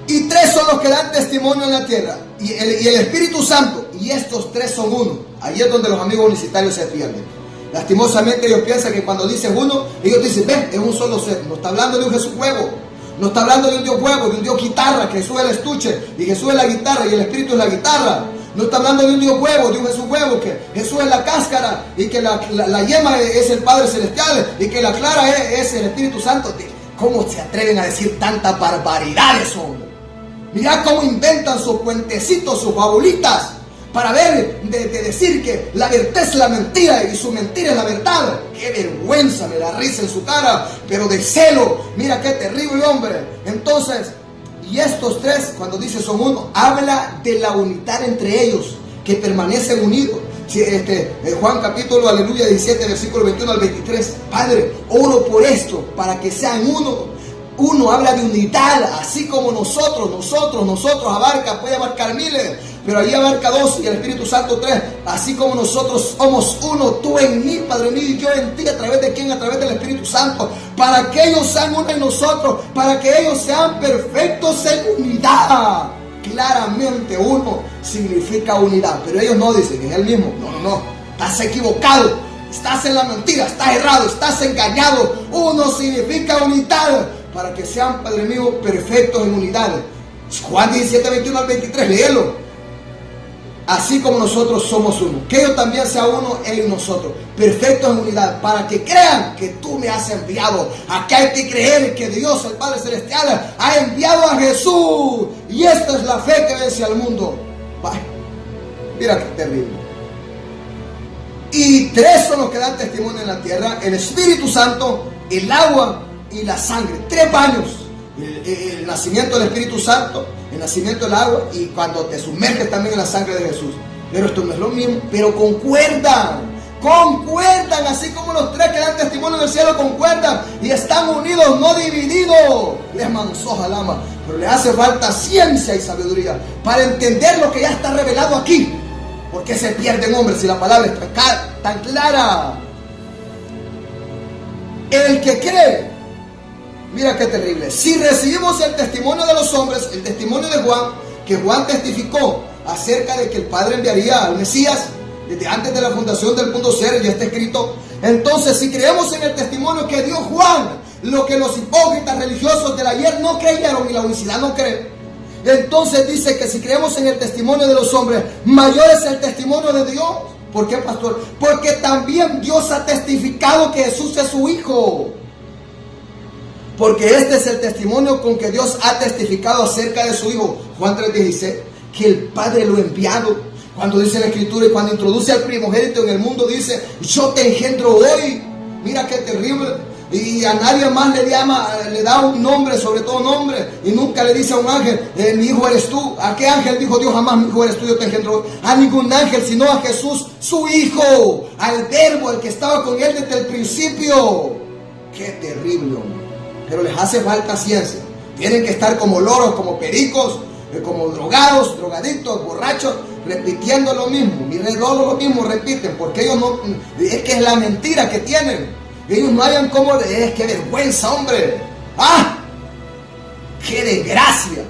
Y tres son los que dan testimonio en la tierra. Y el Espíritu Santo. Y estos tres son uno. Ahí es donde los amigos unicitarios se pierden. Lastimosamente ellos piensan que cuando dicen uno, ellos dicen, ven, es un solo ser. No está hablando de un Jesús huevo. No está hablando de un Dios huevo, de un Dios guitarra, que Jesús es el estuche y Jesús es la guitarra y el Espíritu es la guitarra. No está hablando de un Dios huevo, de un Jesús huevo, que Jesús es la cáscara y que la yema es el Padre Celestial y que la clara es el Espíritu Santo. ¿Cómo se atreven a decir tantas barbaridades, hombre? Mirá cómo inventan sus puentecitos, sus fabulitas, para ver, de decir que la verdad es la mentira y su mentira es la verdad. ¡Qué vergüenza! Me da risa en su cara, pero de celo. Mira qué terrible, hombre. Entonces, y estos tres, cuando dice son uno, habla de la unidad entre ellos, que permanecen unidos. Juan capítulo, aleluya, 17, versículo 21 al 23. Padre, oro por esto, para que sean uno. Uno habla de unidad, así como nosotros, abarca, puede abarcar miles, pero ahí abarca dos y el Espíritu Santo tres, así como nosotros somos uno, tú en mí, Padre mío, y yo en ti, ¿a través de quién? A través del Espíritu Santo, para que ellos sean uno en nosotros, para que ellos sean perfectos en unidad. Claramente uno significa unidad, pero ellos no dicen que es el mismo. No, estás equivocado, estás en la mentira, estás errado, estás engañado. Uno significa unidad, para que sean, Padre mío, perfectos en unidad. Juan 17, 21 al 23, léelo. Así como nosotros somos uno, que ellos también sean uno en nosotros, perfectos en unidad, para que crean que tú me has enviado. Aquí hay que creer que Dios, el Padre Celestial, ha enviado a Jesús. Y esta es la fe que vence al mundo. Vaya, mira qué terrible. Y tres son los que dan testimonio en la tierra: el Espíritu Santo, el agua y la sangre. 3 baños: el nacimiento del Espíritu Santo, el nacimiento del agua, y cuando te sumerges también en la sangre de Jesús. Pero esto no es lo mismo, pero concuerdan, así como los tres que dan testimonio en el cielo concuerdan y están unidos, no divididos. Les manzó alama, pero les hace falta ciencia y sabiduría para entender lo que ya está revelado aquí. Porque se pierden, hombres, si la palabra es tan clara. El que cree, mira qué terrible. Si recibimos el testimonio de los hombres, el testimonio de Juan, que Juan testificó acerca de que el Padre enviaría al Mesías desde antes de la fundación del mundo ser, ya está escrito. Entonces, si creemos en el testimonio que dio Juan, lo que los hipócritas religiosos del ayer no creyeron y la unicidad no cree, entonces dice que si creemos en el testimonio de los hombres, mayor es el testimonio de Dios. ¿Por qué, pastor? Porque también Dios ha testificado que Jesús es su Hijo. Porque este es el testimonio con que Dios ha testificado acerca de su Hijo. Juan 3:16, que el Padre lo ha enviado. Cuando dice la Escritura y cuando introduce al primogénito en el mundo, dice: yo te engendro hoy. Mira qué terrible. Y a nadie más le da un nombre, sobre todo nombre, y nunca le dice a un ángel: mi hijo eres tú. ¿A qué ángel dijo Dios jamás: mi hijo eres tú, yo te engendro hoy? A ningún ángel, sino a Jesús, su Hijo, al Verbo, el que estaba con él desde el principio. Qué terrible, hombre. Pero les hace falta ciencia. Tienen que estar como loros, como pericos, como drogados, drogadictos, borrachos, repitiendo lo mismo. Y lo mismo repiten, porque ellos no, es que es la mentira que tienen. Ellos no hayan como, qué vergüenza, hombre. ¡Ah! ¡Qué desgracia!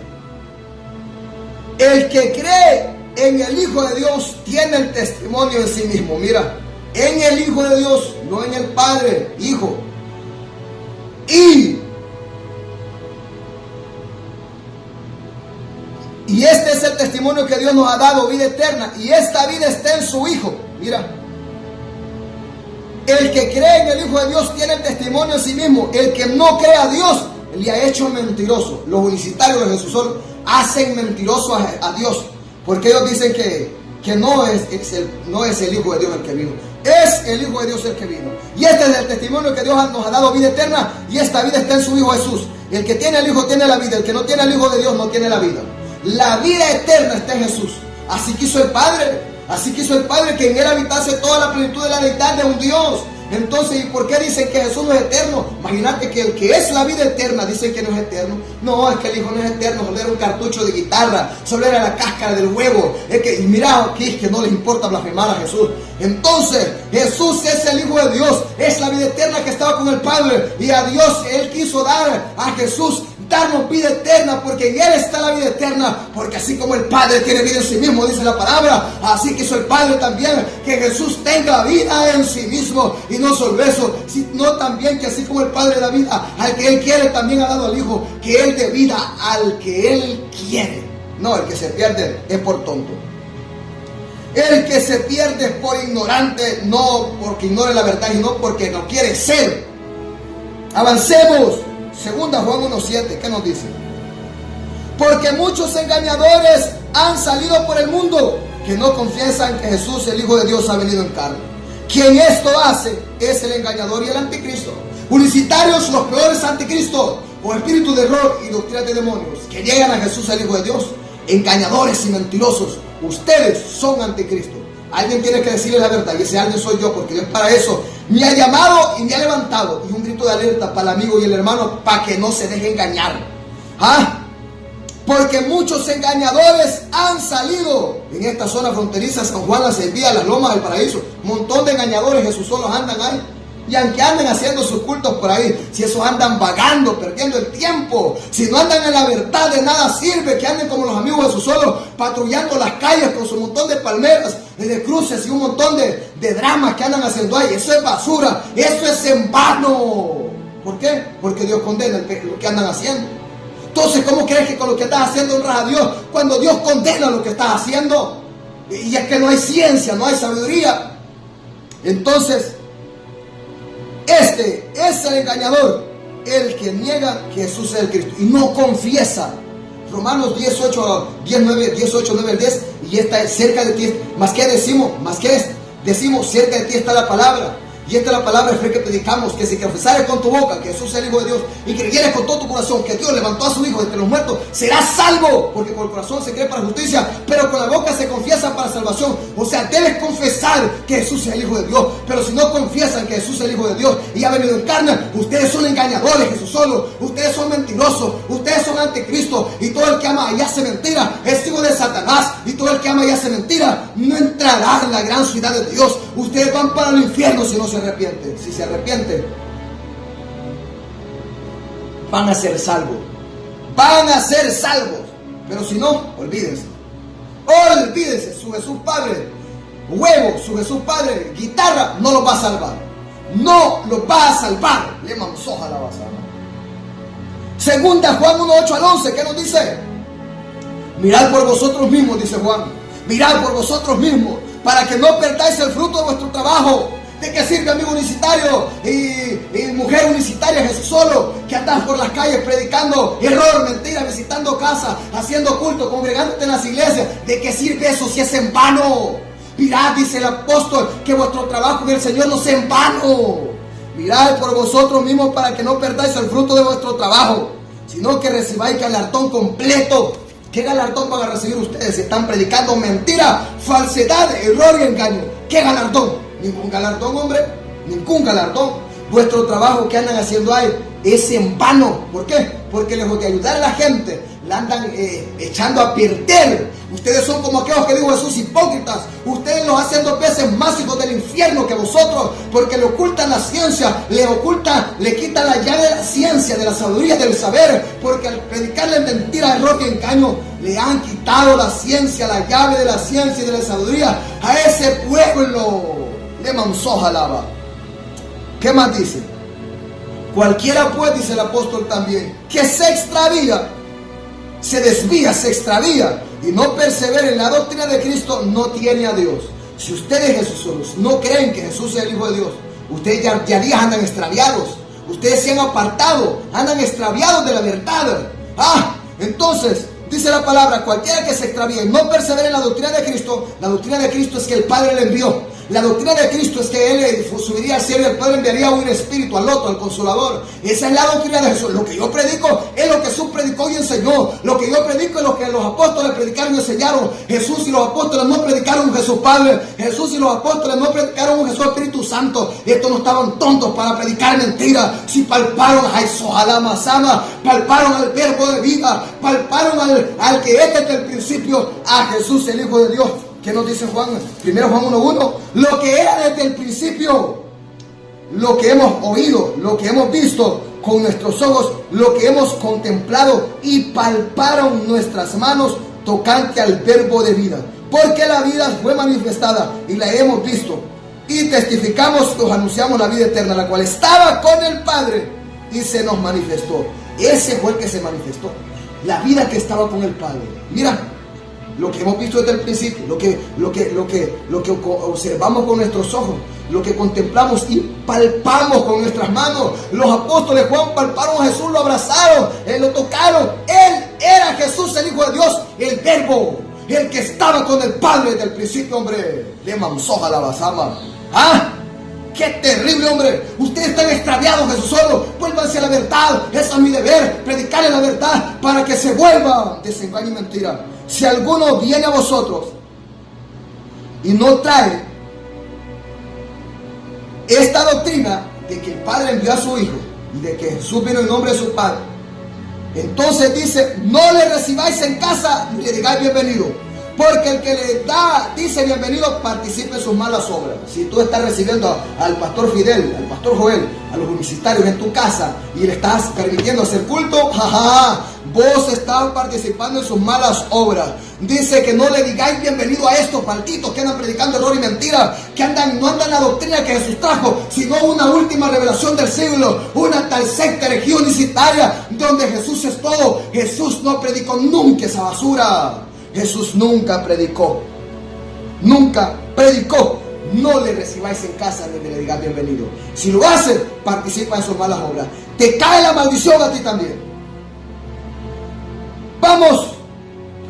El que cree en el Hijo de Dios tiene el testimonio en sí mismo. Mira, en el Hijo de Dios, no en el Padre, Hijo. Y este es el testimonio que Dios nos ha dado, vida eterna. Y esta vida está en su Hijo. Mira. El que cree en el Hijo de Dios tiene el testimonio en sí mismo. El que no cree a Dios le ha hecho mentiroso. Los unicitarios de Jesús hacen mentiroso a Dios. Porque ellos dicen que no es el Hijo de Dios el que vino. Es el Hijo de Dios el que vino. Y este es el testimonio que Dios nos ha dado, vida eterna. Y esta vida está en su Hijo Jesús. El que tiene al Hijo tiene la vida. El que no tiene al Hijo de Dios no tiene la vida. La vida eterna está en Jesús. Así quiso el Padre. Así quiso el Padre, que en él habitase toda la plenitud de la deidad de un Dios. Entonces, ¿y por qué dicen que Jesús no es eterno? Imagínate que el que es la vida eterna dicen que no es eterno. No, es que el Hijo no es eterno, solo era un cartucho de guitarra, solo era la cáscara del huevo. Es que, y mira, aquí es que no les importa blasfemar a Jesús. Entonces, Jesús es el Hijo de Dios, es la vida eterna que estaba con el Padre. Y a Dios, Él quiso dar a Jesús, darnos vida eterna, porque en Él está la vida eterna, porque así como el Padre tiene vida en sí mismo, dice la palabra, así quiso el Padre también que Jesús tenga vida en sí mismo. Y no solo eso, sino también que así como el Padre da vida al que Él quiere, también ha dado al Hijo que Él dé vida al que Él quiere. No, el que se pierde es por tonto. El que se pierde es por ignorante, no porque ignore la verdad, sino porque no quiere ser. Avancemos. Segunda Juan 1:7, ¿qué nos dice? Porque muchos engañadores han salido por el mundo que no confiesan que Jesús, el Hijo de Dios, ha venido en carne. Quien esto hace es el engañador y el anticristo. Publicitarios, los peores anticristos, con espíritu de error y doctrina de demonios, que llegan a Jesús, el Hijo de Dios. Engañadores y mentirosos, ustedes son anticristos. Alguien tiene que decirle la verdad, y ese alguien soy yo, porque Dios para eso me ha llamado y me ha levantado. Y un grito de alerta para el amigo y el hermano, para que no se deje engañar. Porque muchos engañadores han salido en esta zona fronteriza, San Juan, La Servía, Las Lomas del Paraíso. Un montón de engañadores, Jesús solos andan ahí. Y aunque anden haciendo sus cultos por ahí, si esos andan vagando, perdiendo el tiempo, si no andan en la verdad, de nada sirve que anden como los amigos de Jesús solos, patrullando las calles con su montón de palmeras, de cruces y un montón de dramas que andan haciendo ahí. Eso es basura, eso es en vano. ¿Por qué? Porque Dios condena lo que andan haciendo. Entonces, ¿cómo crees que con lo que estás haciendo honras a Dios cuando Dios condena lo que estás haciendo? Y es que no hay ciencia, no hay sabiduría. Entonces, este es el engañador, el que niega que Jesús es el Cristo y no confiesa. Romanos 18, 9 al 10, y esta es cerca de ti. Más que decimos, cerca de ti está la palabra. Y esta es la palabra de fe que predicamos, que si confesares con tu boca que Jesús es el Hijo de Dios y creyeres con todo tu corazón que Dios levantó a su Hijo entre los muertos, serás salvo, porque con el corazón se cree para justicia, pero con la boca se confiesa para salvación. O sea, debes confesar que Jesús es el Hijo de Dios, pero si no confiesan que Jesús es el Hijo de Dios y ha venido en carne, ustedes son engañadores, Jesús solo, ustedes son mentirosos, ustedes son anticristos, y todo el que ama y hace mentira es hijo de Satanás, y todo el que ama y hace mentira no entrará en la gran ciudad de Dios. Ustedes van para el infierno si no se arrepienten. Si se arrepienten, van a ser salvos. Van a ser salvos. Pero si no, olvídense. Olvídense. Su Jesús Padre, huevo, su Jesús Padre, guitarra, no los va a salvar. No los va a salvar. Le mansoja la basa. Segunda Juan 1:8 al 11, ¿qué nos dice? Mirad por vosotros mismos, dice Juan. Mirad por vosotros mismos, para que no perdáis el fruto de vuestro trabajo. ¿De qué sirve, amigo unicitario y mujer unicitaria, Jesús solo, que andas por las calles predicando error, mentira, visitando casas, haciendo culto, congregándote en las iglesias? ¿De qué sirve eso si es en vano? Mirad, dice el apóstol, que vuestro trabajo en el Señor no sea en vano. Mirad por vosotros mismos para que no perdáis el fruto de vuestro trabajo, sino que recibáis galardón completo. ¿Qué galardón van a recibir ustedes si están predicando mentira, falsedad, error y engaño? ¿Qué galardón? Ningún galardón, hombre, ningún galardón. Vuestro trabajo que andan haciendo ahí es en vano. ¿Por qué? Porque lejos de ayudar a la gente, la andan echando a perder. Ustedes son como aquellos que dijo Jesús, hipócritas. Ustedes los hacen 2 veces más hijos del infierno que vosotros, porque le ocultan la ciencia, le quitan la llave de la ciencia, de la sabiduría, del saber, porque al predicarle mentira, error y engaño, le han quitado la ciencia, la llave de la ciencia y de la sabiduría a ese pueblo. Le mansoja lava. ¿Qué más dice? Cualquiera pues, dice el apóstol también, que se extravía, se desvía, se extravía y no persevera en la doctrina de Cristo, no tiene a Dios. Si ustedes, Jesús solos, no creen que Jesús es el Hijo de Dios, ustedes ya días andan extraviados, ustedes se han apartado, andan extraviados de la verdad. Entonces dice la palabra, cualquiera que se extravíe y no persevere en la doctrina de Cristo es que el Padre le envió. La doctrina de Cristo es que Él subiría al cielo y el Padre enviaría un espíritu al otro, al Consolador. Esa es la doctrina de Jesús. Lo que yo predico es lo que Jesús predicó y enseñó. Lo que yo predico es lo que los apóstoles predicaron y enseñaron. Jesús y los apóstoles no predicaron un Jesús Padre. Jesús y los apóstoles no predicaron un Jesús Espíritu Santo. Estos no estaban tontos para predicar mentiras. Si palparon a Isohalamasama, palparon al verbo de vida, palparon al que es desde el principio, a Jesús el Hijo de Dios. ¿Qué nos dice Juan? 1 Juan 1:1. Lo que era desde el principio, lo que hemos oído, lo que hemos visto con nuestros ojos, lo que hemos contemplado y palparon nuestras manos tocante al verbo de vida. Porque la vida fue manifestada y la hemos visto. Y testificamos que os anunciamos la vida eterna, la cual estaba con el Padre y se nos manifestó. Ese fue el que se manifestó. La vida que estaba con el Padre. Mira, lo que hemos visto desde el principio, lo que observamos con nuestros ojos, lo que contemplamos y palpamos con nuestras manos. Los apóstoles Juan palparon a Jesús, lo abrazaron, lo tocaron. Él era Jesús, el Hijo de Dios, el Verbo, el que estaba con el Padre desde el principio, hombre. Le mansoja la basama. ¡Ah! ¡Qué terrible, hombre! Ustedes están extraviados, Jesús solo. Vuélvanse a la verdad. Ese es mi deber, predicarle la verdad para que se vuelva desengaño y mentira. Si alguno viene a vosotros y no trae esta doctrina de que el Padre envió a su Hijo y de que Jesús vino en nombre de su Padre, entonces dice, no le recibáis en casa ni le digáis bienvenido. Porque el que le da, dice bienvenido, participa en sus malas obras. Si tú estás recibiendo al pastor Fidel, al pastor Joel, a los universitarios en tu casa y le estás permitiendo hacer culto, jaja, vos estás participando en sus malas obras. Dice que no le digáis bienvenido a estos malditos que andan predicando error y mentira, que no andan la doctrina que Jesús trajo, sino una última revelación del siglo, una tal secta herejía unicitaria, donde Jesús es todo. Jesús no predicó nunca esa basura. Jesús nunca predicó. No le recibáis en casa ni le digáis bienvenido. Si lo hace, participa en sus malas obras. Te cae la maldición a ti también. Vamos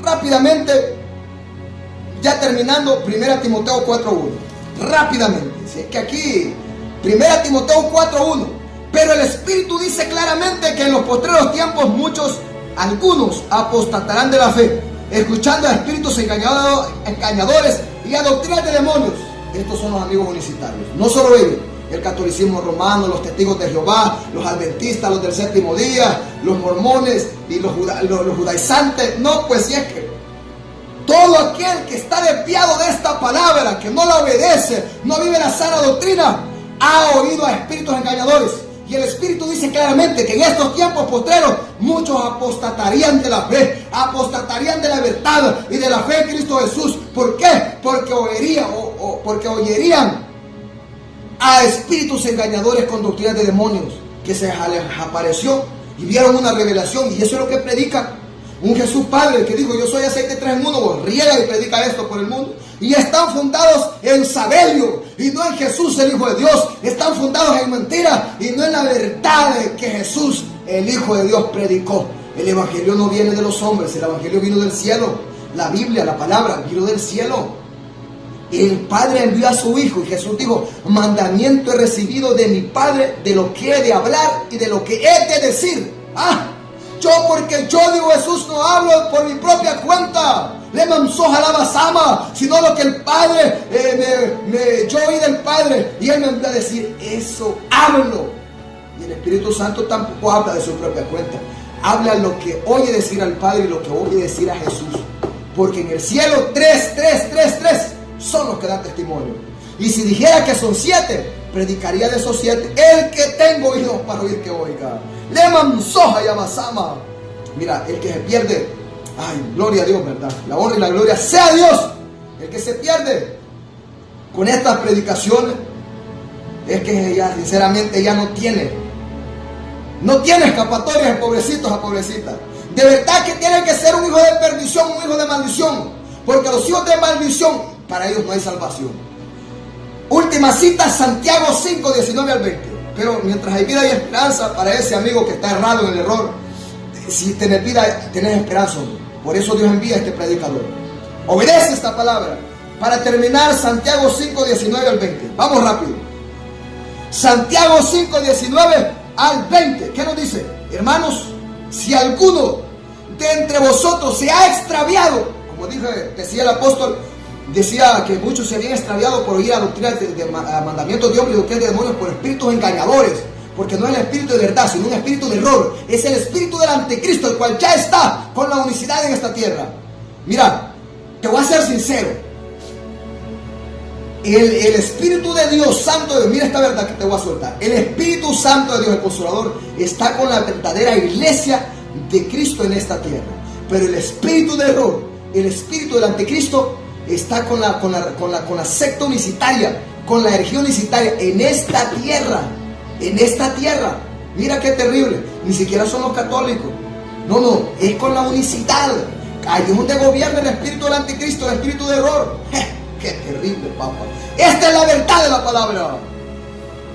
rápidamente, ya terminando, 1 Timoteo 4:1. Rápidamente. Si es que aquí, 1 Timoteo 4:1. Pero el Espíritu dice claramente que en los postreros tiempos algunos apostatarán de la fe, escuchando a espíritus engañadores y a doctrinas de demonios. Estos son los amigos unicitarios. No solo ellos, el catolicismo romano, los testigos de Jehová, los adventistas, los del séptimo día, los mormones y los judaizantes. No, pues si es que todo aquel que está desviado de esta palabra, que no la obedece, no vive la sana doctrina, ha oído a espíritus engañadores. Y el Espíritu dice claramente que en estos tiempos postreros muchos apostatarían de la fe, apostatarían de la verdad y de la fe en Cristo Jesús. ¿Por qué? Porque oyerían a espíritus engañadores con doctrinas de demonios, que se les apareció y vieron una revelación. Y eso es lo que predica un Jesús Padre, que dijo: yo soy aceite 3 en 1, riega y predica esto por el mundo. Y están fundados en Sabelio y no en Jesús, el Hijo de Dios. Están fundados en mentira y no en la verdad que Jesús, el Hijo de Dios, predicó. El Evangelio no viene de los hombres, el Evangelio vino del cielo. La Biblia, la palabra, vino del cielo. El Padre envió a su Hijo y Jesús dijo: mandamiento he recibido de mi Padre, de lo que he de hablar y de lo que he de decir. Porque yo, digo Jesús, no hablo por mi propia cuenta, le mansoja la basama, sino lo que el Padre, yo oí del Padre y Él me envió a decir, eso hablo. Y el Espíritu Santo tampoco habla de su propia cuenta, habla lo que oye decir al Padre y lo que oye decir a Jesús. Porque en el cielo 3 son los que dan testimonio. Y si dijera que son 7, predicaría de esos 7. El que tengo oídos para oír, que oiga. Le mansoja y amasama. Mira, el que se pierde, ay, gloria a Dios, ¿verdad? La honra y la gloria sea a Dios. El que se pierde con estas predicaciones es que ya, sinceramente, ya no tiene escapatoria, pobrecitos a pobrecitas. De verdad que tienen que ser un hijo de perdición, un hijo de maldición. Porque los hijos de maldición, para ellos no hay salvación. Última cita, Santiago 5, 19 al 20. Pero mientras hay vida y esperanza para ese amigo que está errado en el error, si tenés vida, tenés esperanza. Por eso Dios envía a este predicador. Obedece esta palabra Para terminar, Santiago 5, 19 al 20. Vamos rápido. Santiago 5, 19 al 20. ¿Qué nos dice? Hermanos, si alguno de entre vosotros se ha extraviado, como decía el apóstol, decía que muchos se habían extraviado por oír a doctrinas de mandamientos de hombres y doctrinas de demonios por espíritus engañadores, porque no es el espíritu de verdad, sino un espíritu de error. Es el espíritu del anticristo, el cual ya está con la unicidad en esta tierra. Mira, te voy a ser sincero. El Espíritu de Dios Santo de Dios, mira esta verdad que te voy a soltar. El Espíritu Santo de Dios, el Consolador, está con la verdadera iglesia de Cristo en esta tierra. Pero el espíritu de error, el espíritu del anticristo, está con la secta unicitaria, con la herejía unicitaria en esta tierra. En esta tierra. Mira qué terrible. Ni siquiera son los católicos. No, es con la unicidad. Ahí es donde gobierna el espíritu del anticristo, el espíritu de error. Qué terrible, papá. Esta es la verdad de la palabra.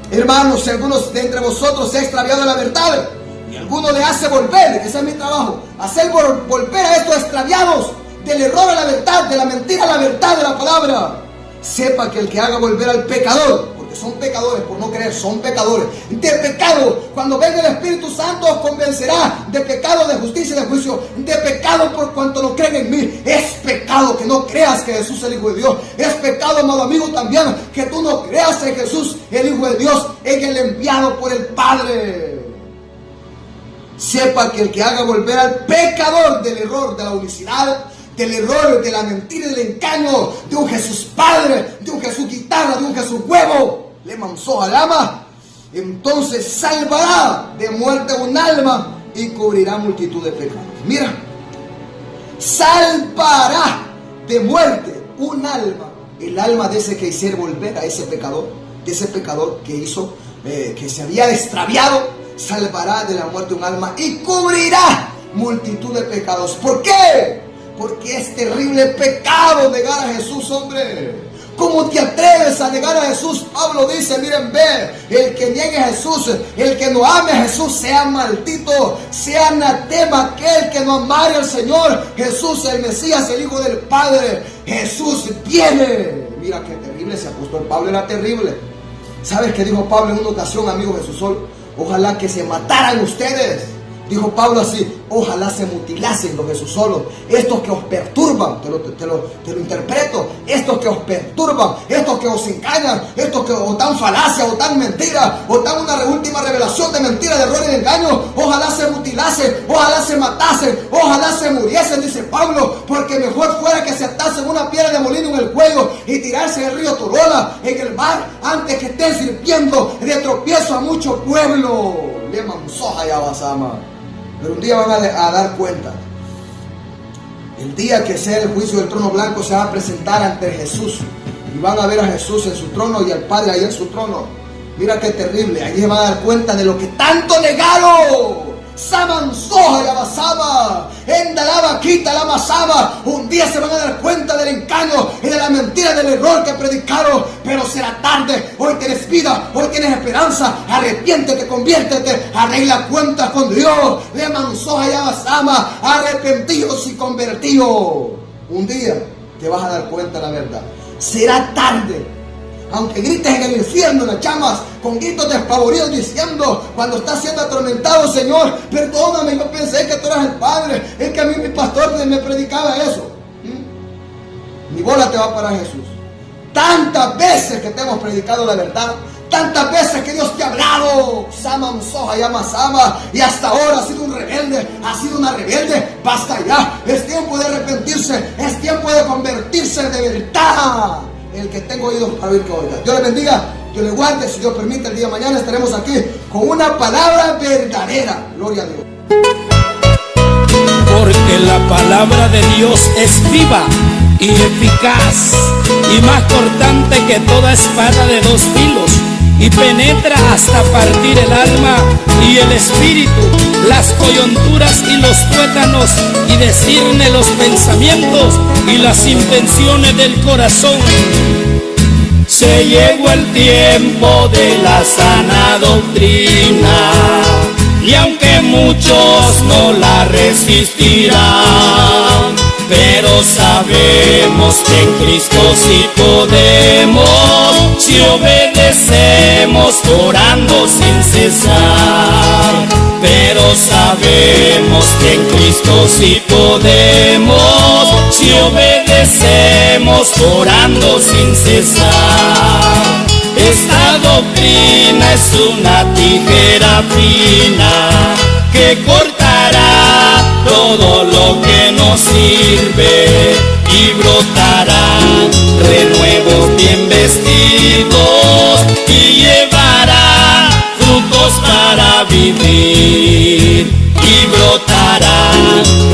Hermanos, si algunos de entre vosotros se ha extraviado de la verdad y alguno le hace volver, ese es mi trabajo, hacer volver a estos extraviados del error a la verdad, de la mentira a la verdad de la palabra, sepa que el que haga volver al pecador, porque son pecadores por no creer, son pecadores de pecado, cuando venga el Espíritu Santo os convencerá de pecado, de justicia y de juicio, de pecado por cuanto no creen en mí. Es pecado que no creas que Jesús es el Hijo de Dios. Es pecado, amado amigo, también que tú no creas en Jesús, el Hijo de Dios, en el enviado por el Padre. Sepa que el que haga volver al pecador del error, de la unicidad, del error, de la mentira y del engaño, de un Jesús Padre, de un Jesús guitarra, de un Jesús huevo, le manzó al alma, entonces salvará de muerte un alma y cubrirá multitud de pecados. Mira, salvará de muerte un alma, el alma de ese que hiciera volver a ese pecador, de ese pecador que hizo, que se había extraviado, salvará de la muerte un alma y cubrirá multitud de pecados. ¿Por qué? Porque es terrible pecado negar a Jesús, hombre. ¿Cómo te atreves a negar a Jesús? Pablo dice, miren, ve, el que niegue a Jesús, el que no ame a Jesús, sea maldito, sea anatema aquel que no amare al Señor Jesús, el Mesías, el Hijo del Padre. Jesús viene. Mira qué terrible ese apóstol Pablo, era terrible. ¿Sabes qué dijo Pablo en una ocasión, amigo Jesús Sol? Ojalá que se mataran ustedes. Dijo Pablo así, ojalá se mutilasen los Jesús solos, estos que os perturban, te lo interpreto, estos que os perturban, estos que os engañan, estos que os dan falacia, os dan mentira, os dan una última revelación de mentira, de error y de engaño, ojalá se mutilasen, ojalá se matasen, ojalá se muriesen, dice Pablo, porque mejor fuera que se atasen una piedra de molino en el cuello y tirarse en el río Torola, en el mar, antes que estén sirviendo de tropiezo a mucho pueblo. Le mansoja ya basama. Pero un día van a dar cuenta. El día que sea el juicio del trono blanco se va a presentar ante Jesús. Y van a ver a Jesús en su trono y al Padre ahí en su trono. Mira qué terrible. Allí se van a dar cuenta de lo que tanto negaron. Samansoja y abasaba. Endalaba, quita la masaba. Un día se van a dar cuenta del engaño y de la mentira, del error que predicaron. Pero será tarde. Hoy tienes vida, hoy tienes esperanza. Arrepiéntete, conviértete, arregla cuentas con Dios. Le mansoja y abasama. Arrepentidos y convertidos. Un día te vas a dar cuenta de la verdad. Será tarde. Aunque grites en el infierno, en las llamas, con gritos despavoridos diciendo, cuando estás siendo atormentado, Señor, perdóname, yo pensé que tú eras el Padre, es que a mí mi pastor me predicaba eso. Mi bola te va para Jesús. Tantas veces que te hemos predicado la verdad, tantas veces que Dios te ha hablado, Sama, Soja, Yama, Sama, y hasta ahora has sido un rebelde, has sido una rebelde, basta ya, es tiempo de arrepentirse, es tiempo de convertirse de verdad. El que tenga oídos para oír que oiga. Dios le bendiga, Dios le guarde. Si Dios permite, el día de mañana estaremos aquí con una palabra verdadera. Gloria a Dios. Porque la palabra de Dios es viva y eficaz y más cortante que toda espada de dos filos, y penetra hasta partir el alma y el espíritu, las coyunturas y los tuétanos, y discierne los pensamientos y las intenciones del corazón. Se llegó el tiempo de la sana doctrina, y aunque muchos no la resistirán, pero sabemos que en Cristo sí podemos, si obedecemos orando sin cesar. Pero sabemos que en Cristo sí podemos, si obedecemos orando sin cesar. Esta doctrina es una tijera fina que cortará todo lo que nos sirve y brotará renuevos bien vestidos y llevará frutos para vivir. Y brotará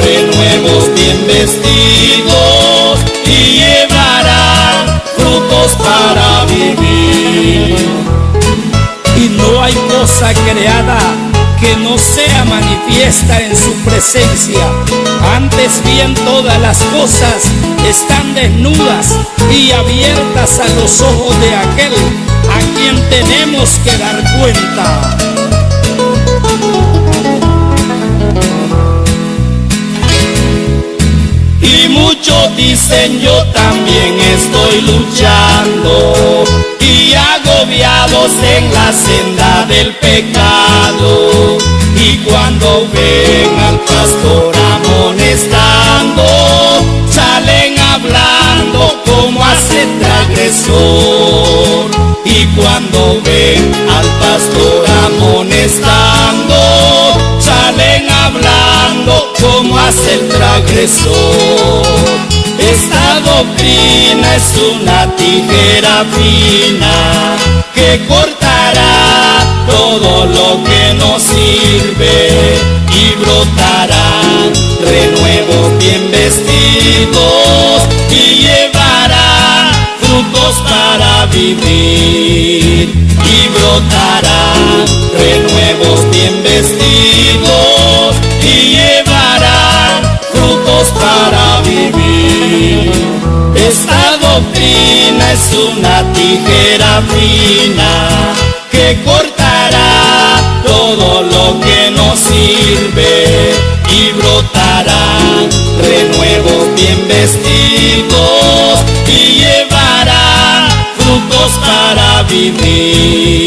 renuevos bien vestidos y llevará frutos para vivir. Y no hay cosa creada que no sea manifiesta en su presencia. Antes bien todas las cosas están desnudas y abiertas a los ojos de aquel a quien tenemos que dar cuenta. Y muchos dicen yo también estoy luchando y agobiados en la senda del pecado. Y cuando ven al pastor amonestando, salen hablando como hace transgresor. Y cuando ven al pastor amonestando, salen hablando como hace el transgresor. Esta doctrina es una tijera fina que cortará todo lo que nos sirve y brotará renuevos bien vestidos y llevará frutos para vivir. Y brotará renuevos bien vestidos y llevará frutos para vivir. Esta doctrina es una tijera fina que cortará todo lo que nos sirve y brotará renuevos bien vestidos y llevará frutos para vivir.